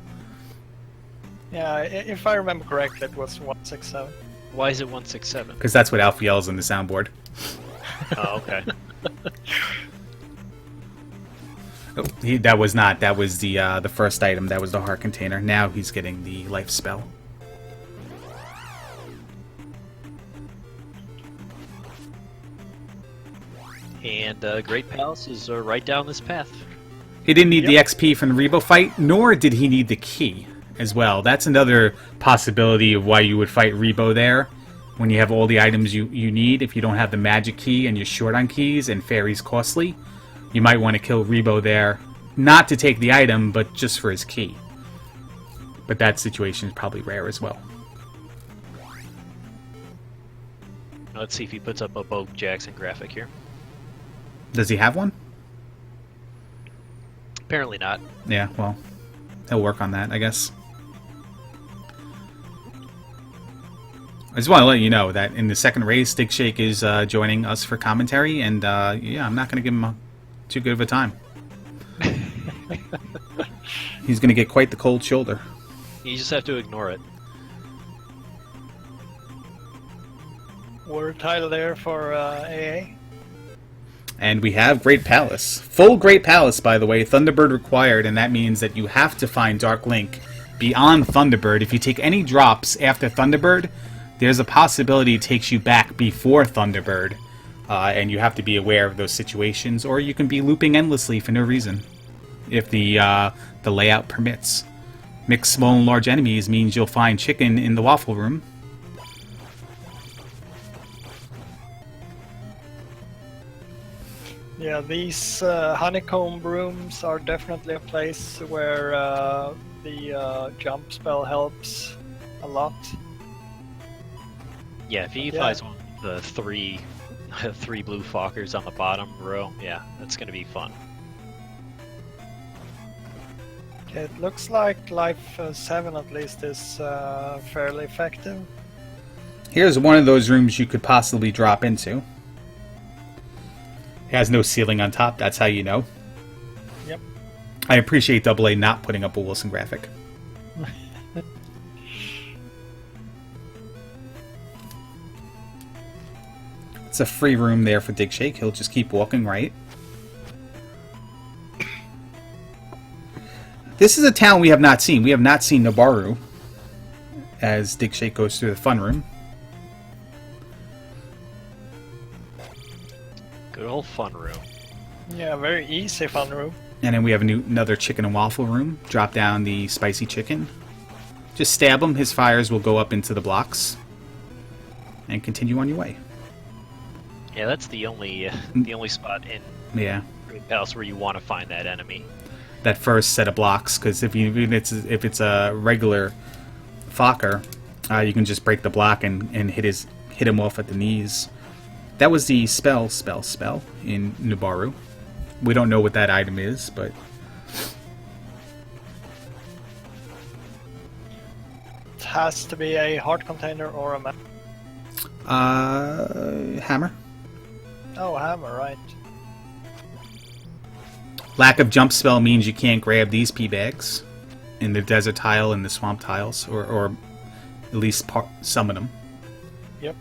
Yeah, if I remember correctly, it was 167. Why is it 167? Because that's what Alf yells on the soundboard. Oh, okay. Oh, that was not. That was the first item. That was the heart container. Now he's getting the life spell. And Great Palace is right down this path. He didn't need the XP from the Rebo fight, nor did he need the key as well. That's another possibility of why you would fight Rebo there. When you have all the items you need, if you don't have the magic key and you're short on keys and fairy's costly, you might want to kill Rebo there. Not to take the item, but just for his key. But that situation is probably rare as well. Let's see if he puts up a Bo Jackson graphic here. Does he have one? Apparently not. Yeah, well, he'll work on that, I guess. I just want to let you know that in the second race, digshake is joining us for commentary, and yeah, I'm not going to give him too good of a time. He's going to get quite the cold shoulder. You just have to ignore it. Word title there for AA. And we have Great Palace. Full Great Palace, by the way. Thunderbird required, and that means that you have to find Dark Link beyond Thunderbird. If you take any drops after Thunderbird, there's a possibility it takes you back before Thunderbird. And you have to be aware of those situations, or you can be looping endlessly for no reason. If the layout permits. Mix small and large enemies means you'll find chicken in the waffle room. Yeah, these honeycomb rooms are definitely a place where the jump spell helps a lot. Yeah, if he finds one of the three blue Fockers on the bottom row, yeah, that's going to be fun. It looks like Life 7 at least is fairly effective. Here's one of those rooms you could possibly drop into. It has no ceiling on top, that's how you know. Yep. I appreciate AA not putting up a Wilson graphic. It's a free room there for digshake. He'll just keep walking right. This is a town we have not seen. We have not seen Nobaru as digshake goes through the fun room. Good old fun room. Yeah, very easy fun room. And then we have another chicken and waffle room. Drop down the spicy chicken. Just stab him. His fires will go up into the blocks. And continue on your way. Yeah, that's the only spot in Yeah. Great Palace where you want to find that enemy. That first set of blocks, because if it's a regular Fokker, you can just break the block and hit him off at the knees. That was the spell in Nubaru. We don't know what that item is, but It has to be a heart container or a map. hammer. Oh, hammer, right. Lack of jump spell means you can't grab these pea bags in the desert tile and the swamp tiles, or at least some of them. Yep.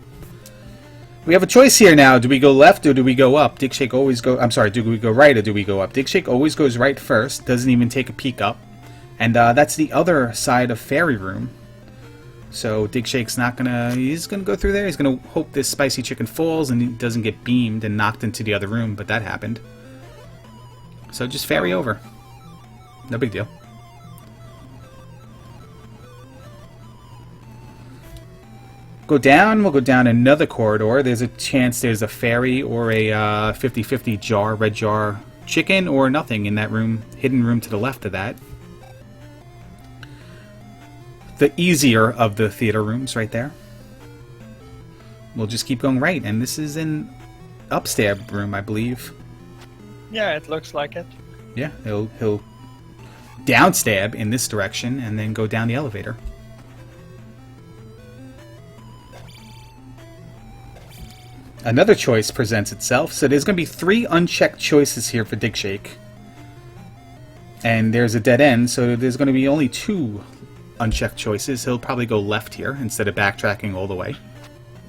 We have a choice here now. Do we go left or do we go up? Digshake always go. I'm sorry. Do we go right or do we go up? Digshake always goes right first. Doesn't even take a peek up, and that's the other side of Fairy Room. So Digshake's not gonna. He's gonna go through there. He's gonna hope this spicy chicken falls and he doesn't get beamed and knocked into the other room. But that happened. So just ferry over. No big deal. Go down. We'll go down another corridor. There's a chance there's a fairy or a 50-50 jar, red jar chicken, or nothing in that room. Hidden room to the left of that. The easier of the theater rooms right there. We'll just keep going right. And this is an upstab room, I believe. Yeah, it looks like it. Yeah, he'll downstab in this direction and then go down the elevator. Another choice presents itself. So there's going to be 3 unchecked choices here for Digshake. And there's a dead end, so there's going to be only 2 unchecked choices. He'll probably go left here instead of backtracking all the way.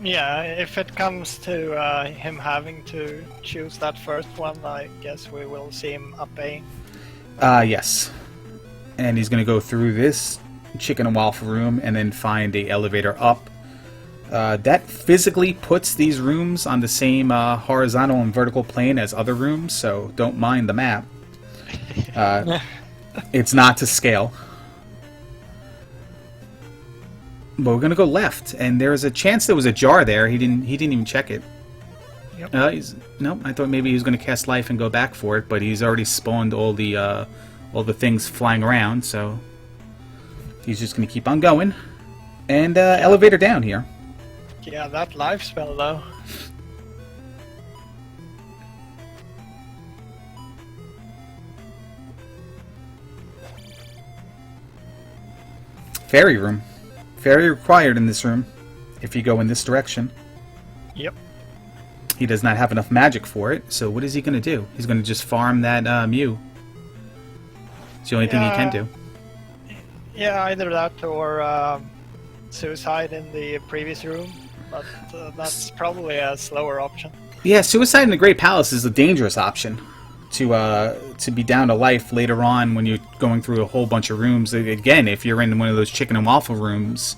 Yeah, if it comes to him having to choose that first one, I guess we will see him up A. Yes. And he's going to go through this chicken and waffle room and then find a elevator up. That physically puts these rooms on the same horizontal and vertical plane as other rooms, so don't mind the map. It's not to scale. But we're gonna go left, and there's a chance there was a jar there. He didn't even check it. Yep. Nope. I thought maybe he was gonna cast life and go back for it, but he's already spawned all the things flying around, so he's just gonna keep on going. And elevator down here. Yeah, that life spell though. Fairy room. Fairy required in this room, if you go in this direction. Yep. He does not have enough magic for it, so what is he going to do? He's going to just farm that Mew. It's the only thing he can do. Yeah, either that or suicide in the previous room, but that's probably a slower option. Yeah, suicide in the Great Palace is a dangerous option to be down to life later on when you're going through a whole bunch of rooms. Again, if you're in one of those chicken and waffle rooms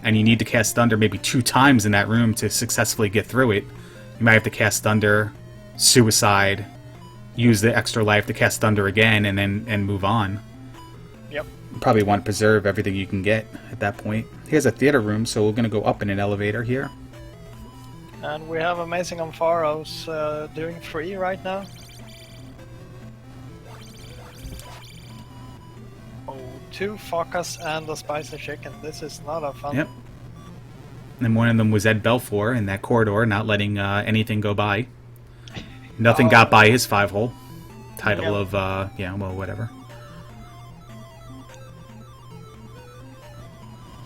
and you need to cast Thunder maybe 2 times in that room to successfully get through it, you might have to cast Thunder, suicide, use the extra life to cast Thunder again, and move on. Yep. You probably want to preserve everything you can get at that point. Here's a theater room, so we're going to go up in an elevator here. And we have Amazi0ngAmpharos1 doing 3 right now. Oh, 2 Fokkers and a spicy chicken. This is not a fun. Yep. And one of them was Ed Belfour in that corridor, not letting anything go by. Nothing got by his 5-hole. Title of, whatever.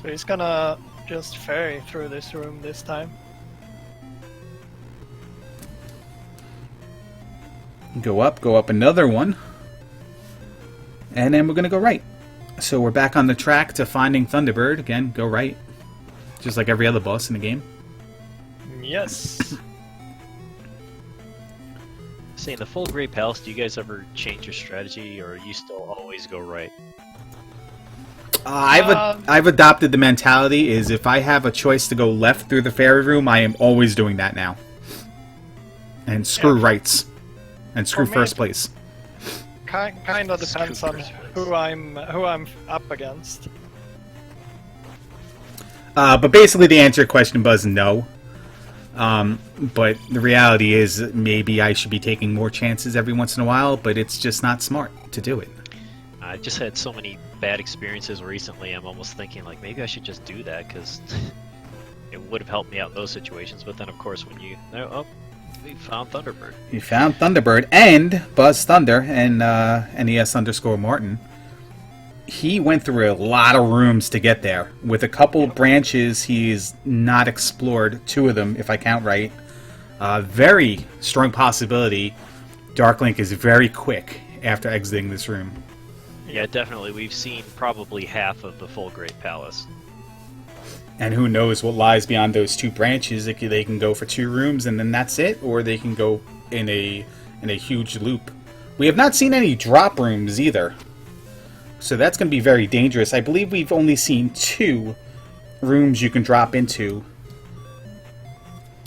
So he's gonna just ferry through this room this time. Go up another one. And then we're going to go right. So we're back on the track to finding Thunderbird. Again, go right. Just like every other boss in the game. Yes. See, in the full Great Palace, do you guys ever change your strategy, or you still always go right? I've adopted the mentality is if I have a choice to go left through the fairy room, I am always doing that now. And screw rights. And screw first place. Kind of depends on who I'm up against. But basically, the answer to your question was no. But the reality is maybe I should be taking more chances every once in a while, but it's just not smart to do it. I've just had so many bad experiences recently, I'm almost thinking, like, maybe I should just do that, because it would have helped me out in those situations. But then, of course, when you... Oh, we found Thunderbird. You found Thunderbird and Buzz Thunder and NES_Martin. He went through a lot of rooms to get there. With a couple branches he's not explored, 2 of them, if I count right. Very strong possibility Dark Link is very quick after exiting this room. Yeah, definitely. We've seen probably half of the full Great Palace. And who knows what lies beyond those 2 branches. They can go for 2 rooms and then that's it, or they can go in a huge loop. We have not seen any drop rooms either. So that's going to be very dangerous. I believe we've only seen 2 rooms you can drop into.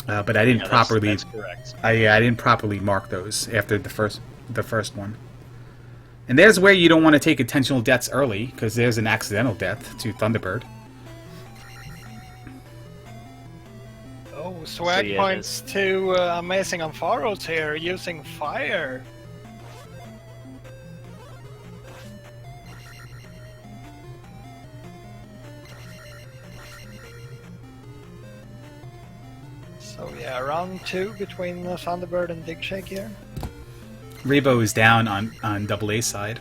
But I didn't properly... That's correct. I didn't properly mark those after the first one. And there's where you don't want to take intentional deaths early, because there's an accidental death to Thunderbird. Oh, swag yeah, points to Amazi0ngAmpharos1 here using fire. So yeah, round 2 between Thunderbird and digshake here. Rebo is down on AA side.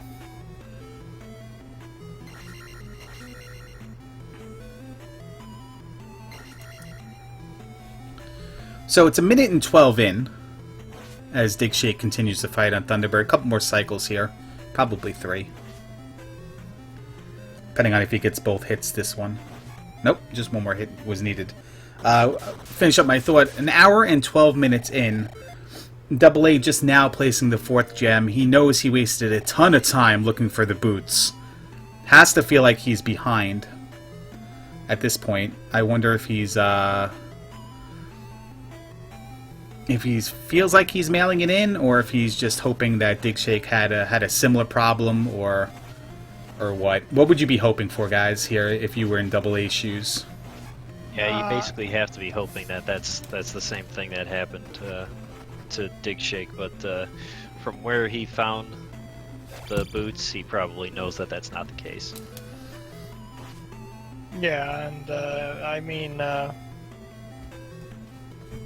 So it's 1 minute and 12 in, as digshake continues to fight on Thunderbird. A couple more cycles here, probably 3. Depending on if he gets both hits this one. Nope, just one more hit was needed. Finish up my thought. 1 hour and 12 minutes in, AA just now placing the 4th gem. He knows he wasted a ton of time looking for the boots. Has to feel like he's behind at this point. I wonder if he's feels like he's mailing it in, or if he's just hoping that digshake had a similar problem, or what. What would you be hoping for, guys, here if you were in AA shoes? Yeah, you basically have to be hoping that that's the same thing that happened to digshake, but from where he found the boots, he probably knows that that's not the case. Yeah, and I mean,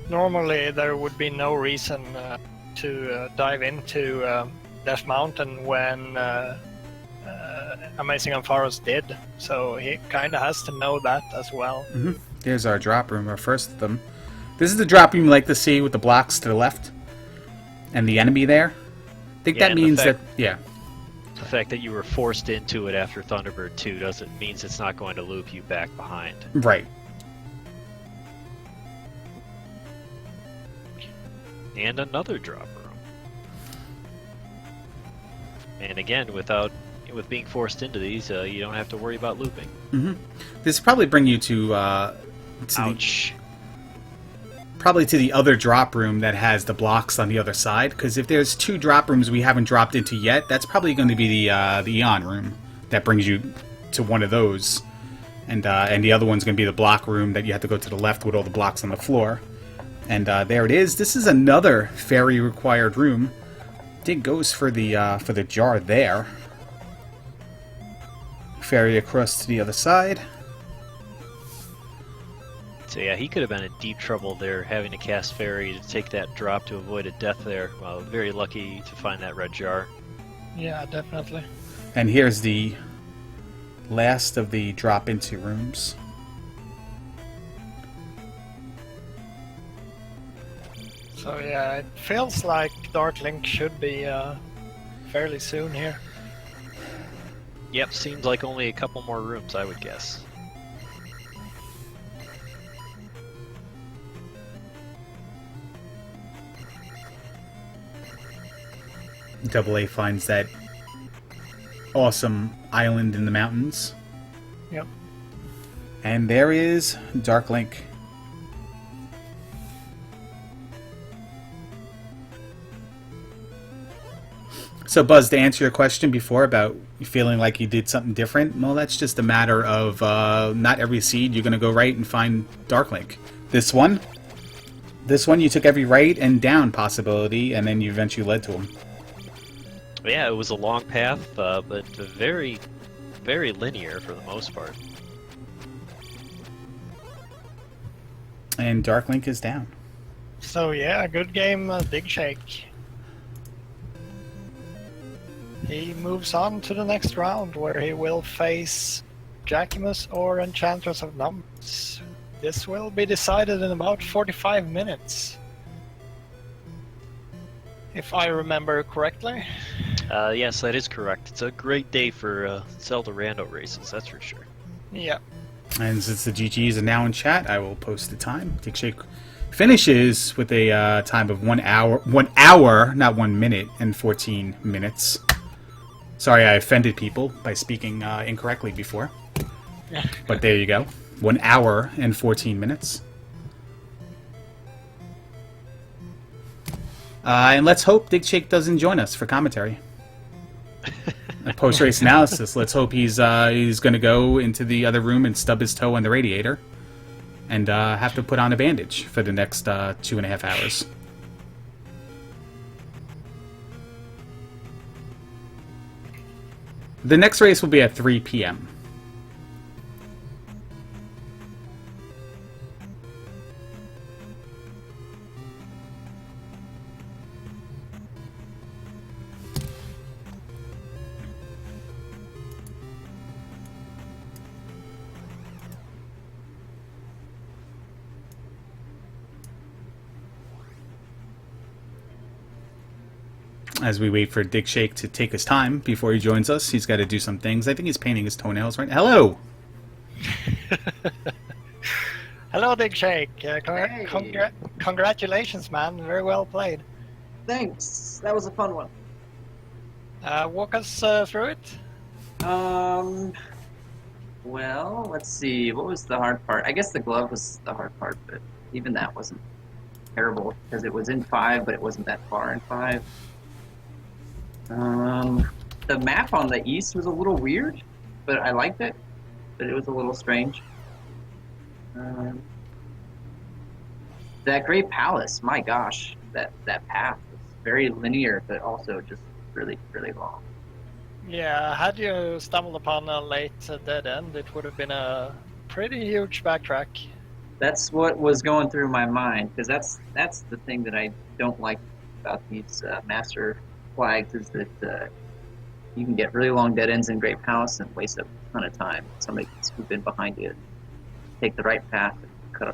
normally there would be no reason to dive into Death Mountain when Amazi0ngAmpharos1 did, so he kind of has to know that as well. Mm-hmm. There's our drop room, our first of them. This is the drop room you like to see with the blocks to the left and the enemy there. I think that means that, yeah. The fact that you were forced into it after Thunderbird 2 doesn't means it's not going to loop you back behind. Right. And another drop room. And again, with being forced into these, you don't have to worry about looping. Mm-hmm. This will probably bring you to Ouch. Probably to the other drop room that has the blocks on the other side, because if there's 2 drop rooms we haven't dropped into yet, that's probably going to be the Eon room that brings you to one of those, and the other one's going to be the block room that you have to go to the left with all the blocks on the floor. And there it is. This is another fairy required room. Dig goes for the jar there. Fairy across to the other side. So yeah, he could have been in deep trouble there, having to cast Fairy to take that drop to avoid a death there. Well, very lucky to find that red jar. Yeah, definitely. And here's the last of the drop into rooms. So yeah, it feels like Dark Link should be fairly soon here. Yep, seems like only a couple more rooms, I would guess. AA finds that awesome island in the mountains. Yep. And there is Dark Link. So, Buzz, to answer your question before about feeling like you did something different, well, that's just a matter of not every seed you're going to go right and find Darklink. This one, you took every right and down possibility, and then you eventually led to him. Yeah, it was a long path, but very, very linear for the most part. And Darklink is down. So yeah, good game, digshake. He moves on to the next round, where he will face Jackimus or Enchantress of Numbers. This will be decided in about 45 minutes. If I remember correctly. Yes, that is correct. It's a great day for Zelda rando races, that's for sure. Yeah. And since the GGs are now in chat, I will post the time. digshake finishes with a time of 1 hour, not 1 minute, and 14 minutes. Sorry, I offended people by speaking incorrectly before. But there you go. 1 hour and 14 minutes. And let's hope digshake doesn't join us for commentary. Post-race analysis. Let's hope he's going to go into the other room and stub his toe on the radiator and have to put on a bandage for the next 2.5 hours. The next race will be at 3 p.m. As we wait for digshake to take his time before he joins us, he's got to do some things. I think he's painting his toenails right now. Hello! Hello, digshake. Hey. Congratulations, man. Very well played. Thanks. That was a fun one. Walk us through it. Well, let's see. What was the hard part? I guess the glove was the hard part, but even that wasn't terrible because it was in 5, but it wasn't that far in 5. The map on the east was a little weird, but I liked it. But it was a little strange. That Great Palace, my gosh, that path was very linear, but also just really, really long. Yeah, had you stumbled upon a late dead end, it would have been a pretty huge backtrack. That's what was going through my mind, because that's the thing that I don't like about these master flags is that you can get really long dead ends in Great Palace and waste a ton of time. Somebody can swoop in behind you, take the right path, and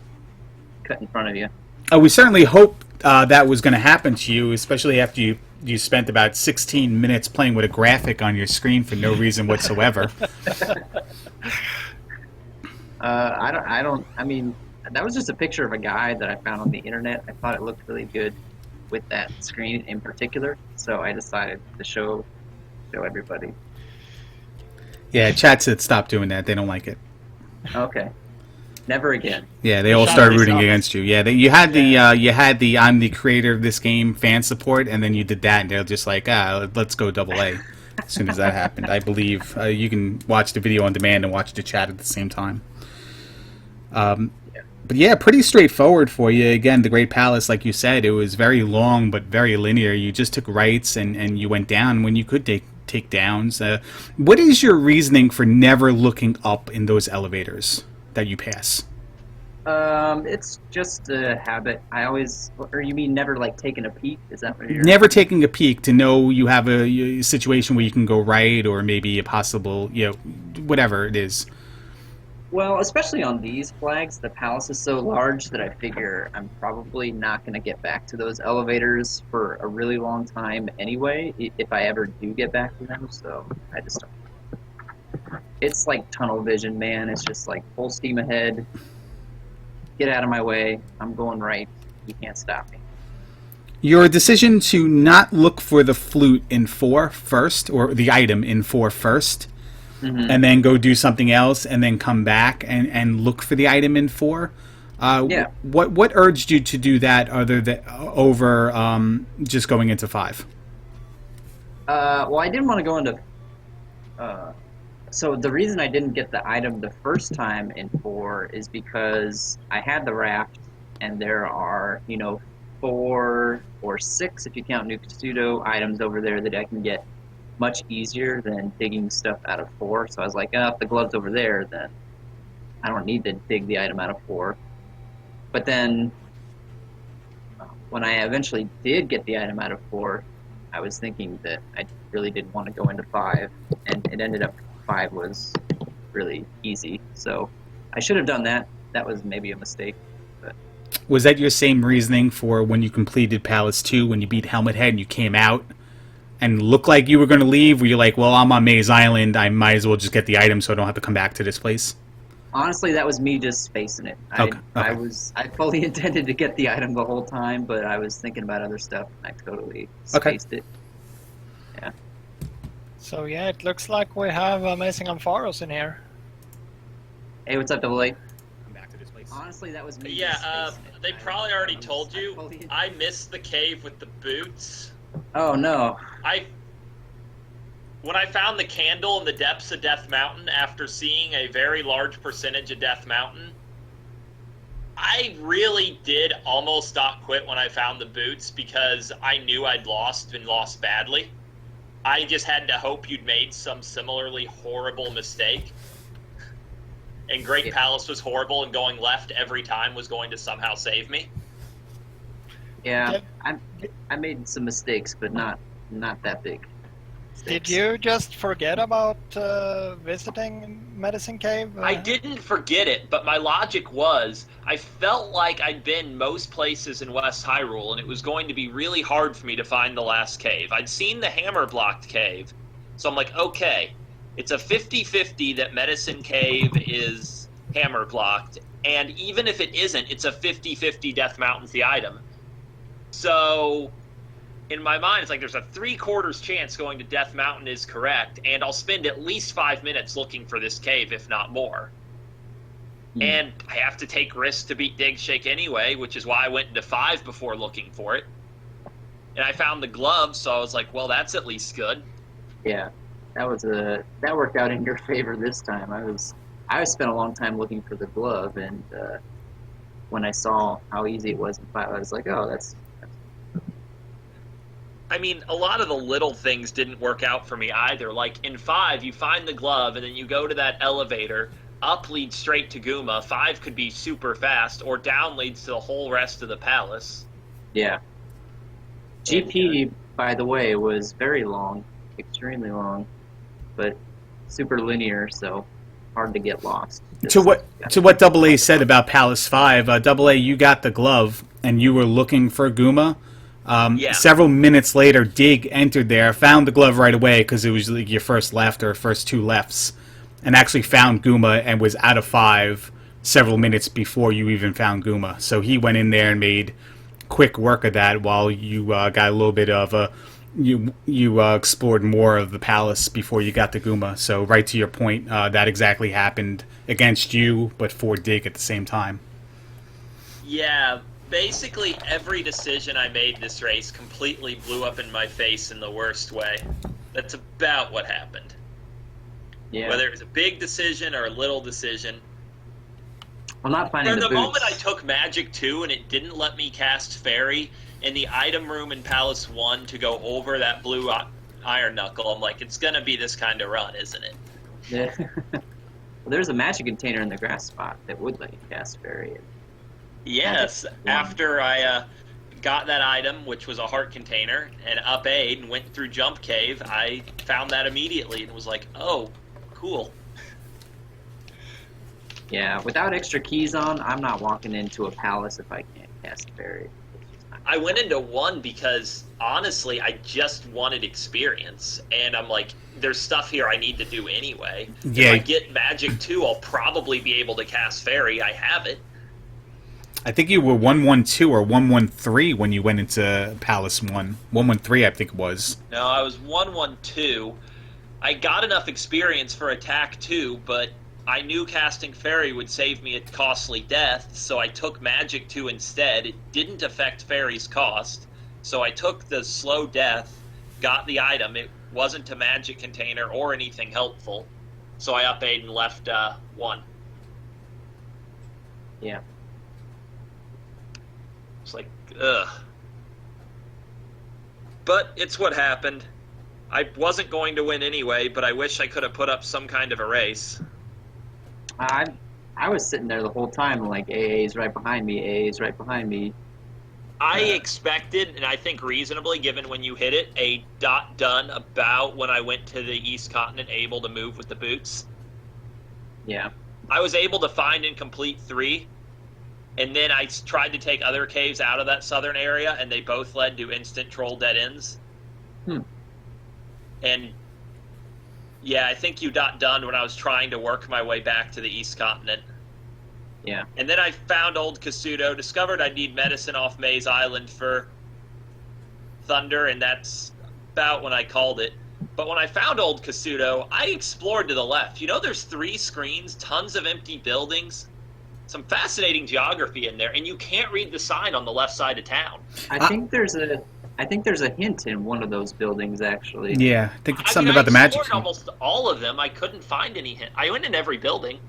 cut in front of you. We certainly hope that was going to happen to you, especially after you spent about 16 minutes playing with a graphic on your screen for no reason whatsoever. I mean, that was just a picture of a guy that I found on the internet. I thought it looked really good with that screen in particular, so I decided to show everybody. Yeah, chat said stop doing that. They don't like it. Okay, never again. Yeah, they all started rooting against you. Yeah, you had the I'm the creator of this game fan support, and then you did that, and they're just like, let's go AA. As soon as that happened, I believe you can watch the video on demand and watch the chat at the same time. But yeah, pretty straightforward for you. Again, the Great Palace, like you said, it was very long but very linear. You just took rights and you went down when you could take downs. What is your reasoning for never looking up in those elevators that you pass? It's just a habit. I always, or you mean never like taking a peek? Is that what you're... Never taking a peek to know you have a situation where you can go right, or maybe a possible, whatever it is. Well, especially on these flags, the palace is so large that I figure I'm probably not going to get back to those elevators for a really long time anyway, if I ever do get back to them, so I just don't. It's like tunnel vision, man. It's just like full steam ahead. Get out of my way. I'm going right. You can't stop me. Your decision to not look for the flute in 4 first, or the item in 4 first, and then go do something else, and then come back and look for the item in 4. What urged you to do that over just going into 5? Well, I didn't want to go into. So the reason I didn't get the item the first time in 4 is because I had the raft, and there are 4 or 6 if you count new pseudo items over there that I can get much easier than digging stuff out of 4. So I was like, if the glove's over there, then I don't need to dig the item out of 4. But then when I eventually did get the item out of 4, I was thinking that I really didn't want to go into 5, and it ended up 5 was really easy. So I should have done that. That was maybe a mistake. But Was that your same reasoning for when you completed Palace 2, when you beat Helmet Head and you came out and looked like you were going to leave? Were you like, well, I'm on Maze Island, I might as well just get the item so I don't have to come back to this place? honestly, that was me just spacing it. Okay. I fully intended to get the item the whole time, but I was thinking about other stuff, and I totally spaced it. Yeah. So yeah, it looks like we have Amazi0ngAmpharos1 in here. Hey, what's up, Double A? Come back to this place. Honestly, that was me. Yeah, just spacing it. they probably already told I you. fully- I missed the cave with the boots. Oh no. When I found the candle in the depths of Death Mountain after seeing a very large percentage of Death Mountain, I really did almost not quit when I found the boots because I knew I'd lost and lost badly. I just had to hope you'd made some similarly horrible mistake. And Great Palace was horrible, and going left every time was going to somehow save me. Yeah, I made some mistakes, but not that big. Did you just forget about visiting Medicine Cave? I didn't forget it, but my logic was I felt like I'd been most places in West Hyrule, and it was going to be really hard for me to find the last cave. I'd seen the hammer-blocked cave, so I'm like, okay, it's a 50-50 that Medicine Cave is hammer-blocked, and even if it isn't, it's a 50-50 Death Mountain's the item. So in my mind, it's like there's a 3/4 chance going to Death Mountain is correct, and I'll spend at least 5 minutes looking for this cave, if not more. And I have to take risks to beat digshake anyway, which is why I went into 5 before looking for it. And I found the glove, so I was like, well, that's at least good. Yeah, that worked out in your favor this time. I spent a long time looking for the glove, and when I saw how easy it was in 5, I was like, oh, that's. I mean, a lot of the little things didn't work out for me either. Like, in 5, you find the glove, and then you go to that elevator. Up leads straight to Guma. 5 could be super fast, or down leads to the whole rest of the palace. Yeah. GP, by the way, was very long, extremely long, but super linear, so hard to get lost. To what Double A said about Palace 5, Double A, you got the glove, and you were looking for Guma. Yeah. Several minutes later, Dig entered there, found the glove right away because it was like your first left or first 2 lefts, and actually found Guma and was out of 5 several minutes before you even found Guma. So he went in there and made quick work of that while you got a little bit of you explored more of the palace before you got to Guma. So right to your point, that exactly happened against you, but for Dig at the same time. Yeah, basically every decision I made this race completely blew up in my face in the worst way. That's about what happened. Yeah. Whether it was a big decision or a little decision. I'm not finding For the the boots. moment I took Magic 2 and it didn't let me cast Fairy in the item room in Palace 1 to go over that blue Iron Knuckle, I'm like, it's going to be this kind of run, isn't it? Yeah. Well, there's a magic container in the grass spot that would let you cast fairy. Yes, after I got that item, which was a heart container, and up-A'd and went through Jump Cave, I found that immediately and was like, oh, cool. Yeah, without extra keys on, I'm not walking into a palace if I can't cast fairy. I went into 1 because, honestly, I just wanted experience, and I'm like, there's stuff here I need to do anyway. Yeah. If I get Magic 2, I'll probably be able to cast Fairy. I have it. I think you were 112 or 113 when you went into Palace 1. 113, I think it was. No, I was 112. I got enough experience for attack 2, but I knew casting Fairy would save me a costly death, so I took Magic 2 instead. It didn't affect Fairy's cost, so I took the slow death, got the item. It wasn't a magic container or anything helpful, so I up-A'd and left 1. Yeah. It's like, ugh. But it's what happened. I wasn't going to win anyway, but I wish I could have put up some kind of a race. I was sitting there the whole time, like, AA's right behind me, AA's right behind me. I expected, and I think reasonably, given when you hit it, a dot done about when I went to the East Continent able to move with the boots. Yeah. I was able to find and complete 3, and then I tried to take other caves out of that southern area, and they both led to instant troll dead ends. And yeah, I think you got done when I was trying to work my way back to the East Continent. Yeah. And then I found Old Kasuto, discovered I'd need medicine off Maze Island for Thunder, and that's about when I called it. But when I found Old Kasuto, I explored to the left. You know, there's 3 screens, tons of empty buildings, some fascinating geography in there, and you can't read the sign on the left side of town. I think there's a hint in one of those buildings, actually. Yeah, I think it's something about the magic. I explored almost all of them. I couldn't find any hint. I went in every building.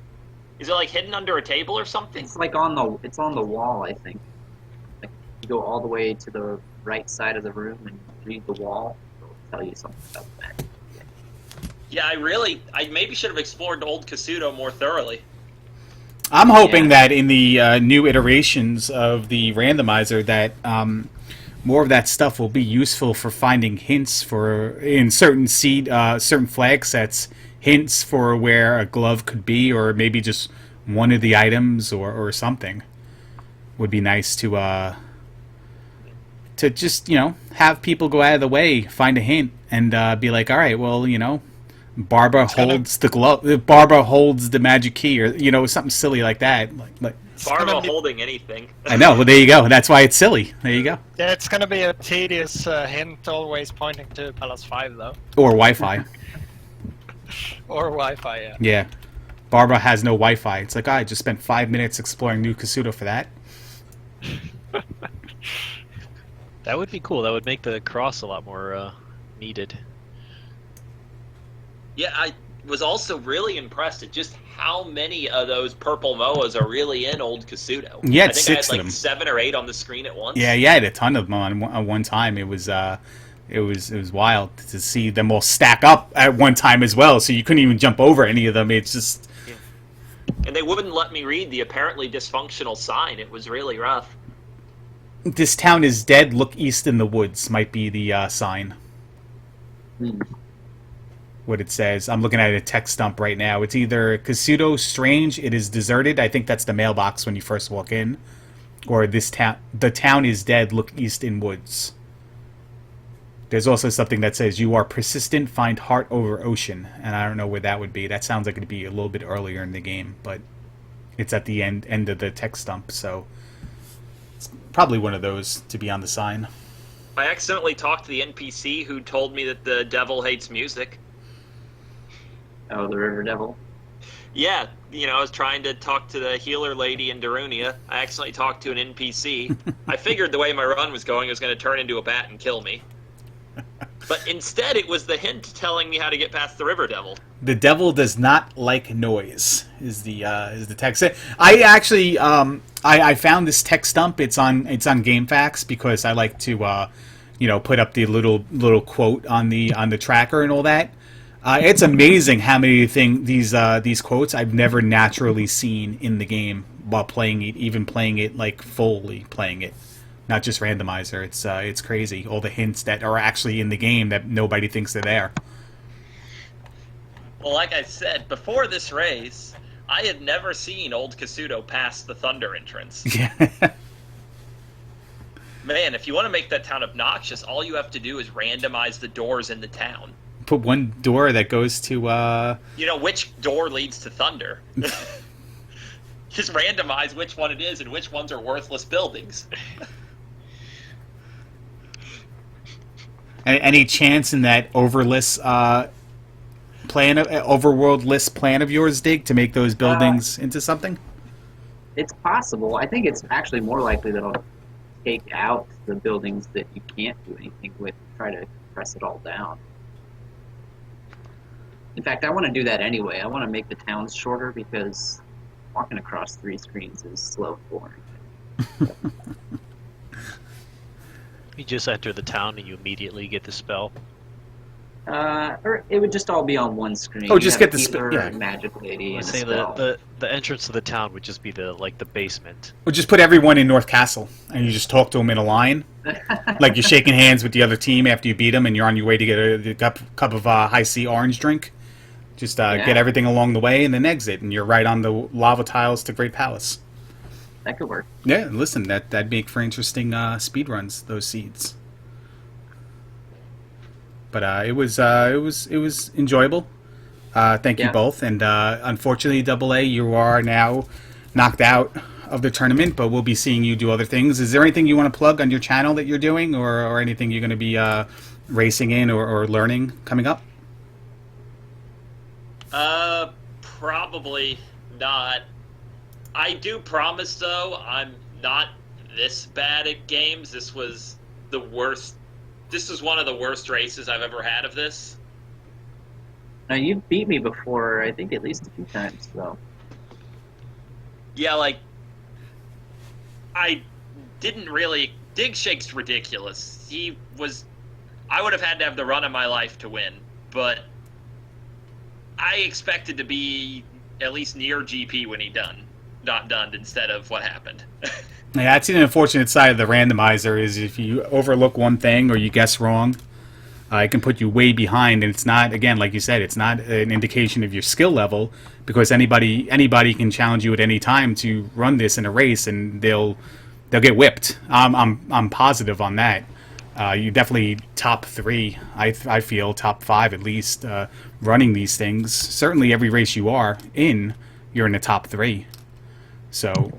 Is it like hidden under a table or something? It's like on the wall, I think. Like you go all the way to the right side of the room and read the wall. It'll tell you something about that. Yeah, I maybe should have explored Old Kasuto more thoroughly. I'm hoping that in the new iterations of the randomizer that more of that stuff will be useful for finding hints for in certain certain flag sets, hints for where a glove could be, or maybe just one of the items or something. Would be nice to just, have people go out of the way, find a hint, and be like, all right, well, Barbara holds the glove. Barbara holds the magic key, or something silly like that. Like Barbara holding anything. I know. Well, there you go. That's why it's silly. There you go. Yeah, it's gonna be a tedious hint, always pointing to Palace 5, though. Or Wi-Fi. Or Wi-Fi, yeah. Yeah. Barbara has no Wi-Fi. It's like, I just spent 5 minutes exploring New Kasuto for that. That would be cool. That would make the cross a lot more needed. Yeah, I was also really impressed at just how many of those purple MOAs are really in Old Kasuto. Yeah, I think 6 I of had them. 7 or 8 on the screen at once. Yeah, I had a ton of them on one time. It was wild to see them all stack up at one time as well. So you couldn't even jump over any of them. It's just. Yeah. And they wouldn't let me read the apparently dysfunctional sign. It was really rough. This town is dead. Look east in the woods might be the sign. What it says. I'm looking at a text dump right now. It's either Kasuto Strange, it is deserted. I think that's the mailbox when you first walk in. Or the town is dead. Look east in woods. There's also something that says you are persistent. Find heart over ocean, and I don't know where that would be. That sounds like it'd be a little bit earlier in the game, but it's at the end of the text dump, so it's probably one of those to be on the sign. I accidentally talked to the NPC who told me that the devil hates music. Oh, the River Devil. Yeah, I was trying to talk to the healer lady in Darunia. I accidentally talked to an NPC. I figured the way my run was going, it was going to turn into a bat and kill me. But instead, it was the hint telling me how to get past the River Devil. The devil does not like noise. Is the text? I actually I found this text dump. It's on GameFAQs because I like to put up the little quote on the tracker and all that. It's amazing how many these quotes I've never naturally seen in the game while playing it, even playing it like fully playing it. Not just randomizer. It's crazy. All the hints that are actually in the game that nobody thinks they're there. Well, like I said, before this race, I had never seen Old Kasuto past the Thunder entrance. Yeah. Man, if you want to make that town obnoxious, all you have to do is randomize the doors in the town. Put one door that goes to... which door leads to Thunder. Just randomize which one it is and which ones are worthless buildings. Any chance in that overworld list plan of yours, Dig, to make those buildings into something? It's possible. I think it's actually more likely that I'll take out the buildings that you can't do anything with, try to press it all down. In fact, I want to do that anyway. I want to make the towns shorter because walking across 3 screens is slow and boring. You just enter the town and you immediately get the spell. Or it would just all be on one screen. Oh, You just have get the healer, yeah. magic lady, and Let's a say spell. the entrance to the town would just be the basement. We'll just put everyone in North Castle, and you just talk to them in a line. Like you're shaking hands with the other team after you beat them, and you're on your way to get a cup of high C orange drink. Just get everything along the way, and then exit, and you're right on the lava tiles to Great Palace. That could work. Yeah, listen, that'd make for interesting speedruns, those seeds. But it was enjoyable. Thank you both, and unfortunately, AA, you are now knocked out of the tournament. But we'll be seeing you do other things. Is there anything you want to plug on your channel that you're doing, or anything you're going to be racing in or learning coming up? Probably not. I do promise, though, I'm not this bad at games. This was the worst. This was one of the worst races I've ever had of this. Now, you've beat me before, I think, at least a few times, so. Yeah, like, I didn't really... Digshake's ridiculous. I would have had to have the run of my life to win, but I expected to be at least near GP when he not done instead of what happened. Yeah, that's the unfortunate side of the randomizer is if you overlook one thing or you guess wrong, it can put you way behind. And it's not, again, like you said, it's not an indication of your skill level because anybody can challenge you at any time to run this in a race and they'll get whipped. I'm positive on that. You definitely top 3. I feel top 5 at least running these things. Certainly every race you are in, you're in the top 3. So,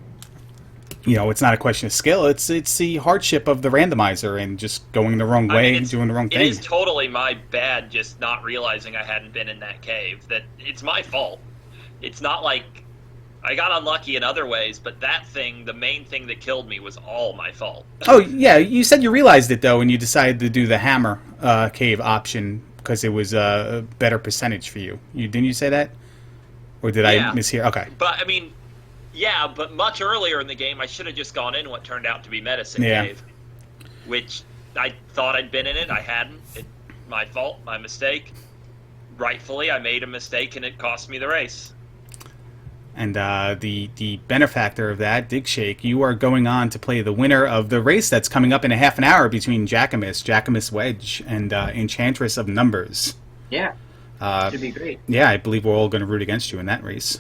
you know, it's not a question of skill. It's the hardship of the randomizer and just going the wrong way and doing the wrong thing. It is totally my bad just not realizing I hadn't been in that cave. That it's my fault. It's not like I got unlucky in other ways, but that thing, the main thing that killed me, was all my fault. Oh, yeah, you said you realized it, though, and you decided to do the hammer cave option because it was a better percentage for you. Didn't you say that? Or did I mishear? Okay. But, I mean... Yeah, but much earlier in the game, I should have just gone in what turned out to be Medicine Cave. Which I thought I'd been in it. I hadn't. My fault, my mistake. Rightfully, I made a mistake, and it cost me the race. And the benefactor of that, digshake, you are going on to play the winner of the race that's coming up in a half an hour between Jackamus Wedge, and Enchantress of Numbers. Yeah, should be great. Yeah, I believe we're all going to root against you in that race.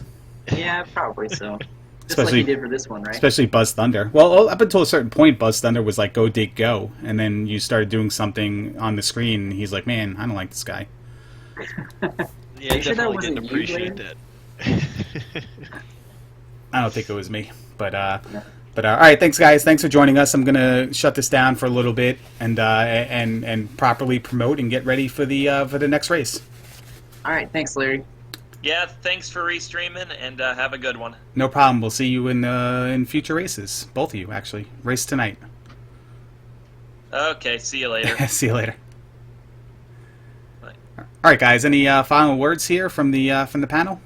Yeah, probably so. Just like you did for this one, right? Especially Buzz Thunder. Well, up until a certain point, Buzz Thunder was like, go, dig, go. And then you started doing something on the screen, and he's like, man, I don't like this guy. Yeah, I definitely didn't appreciate that. I don't think it was me. But all right, thanks, guys. Thanks for joining us. I'm going to shut this down for a little bit and properly promote and get ready for the next race. All right, thanks, Larry. Yeah, thanks for restreaming, and have a good one. No problem. We'll see you in future races. Both of you, actually. Race tonight. Okay, see you later. See you later. Bye. All right, guys. Any final words here from the panel?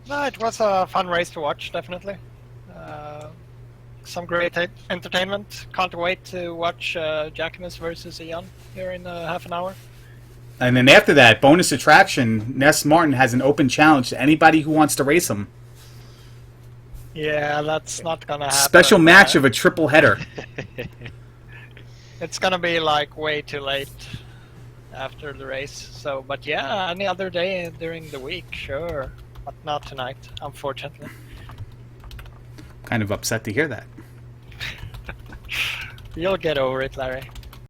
No, it was a fun race to watch, definitely. Some great entertainment. Can't wait to watch Jackamus versus Eon here in half an hour. And then after that, bonus attraction, Ness Martin has an open challenge to anybody who wants to race him. Yeah, that's not gonna happen. Special match of a triple header. It's gonna be like way too late after the race. So, but yeah, any other day during the week, sure, but not tonight, unfortunately. Kind of upset to hear that. You'll get over it, Larry.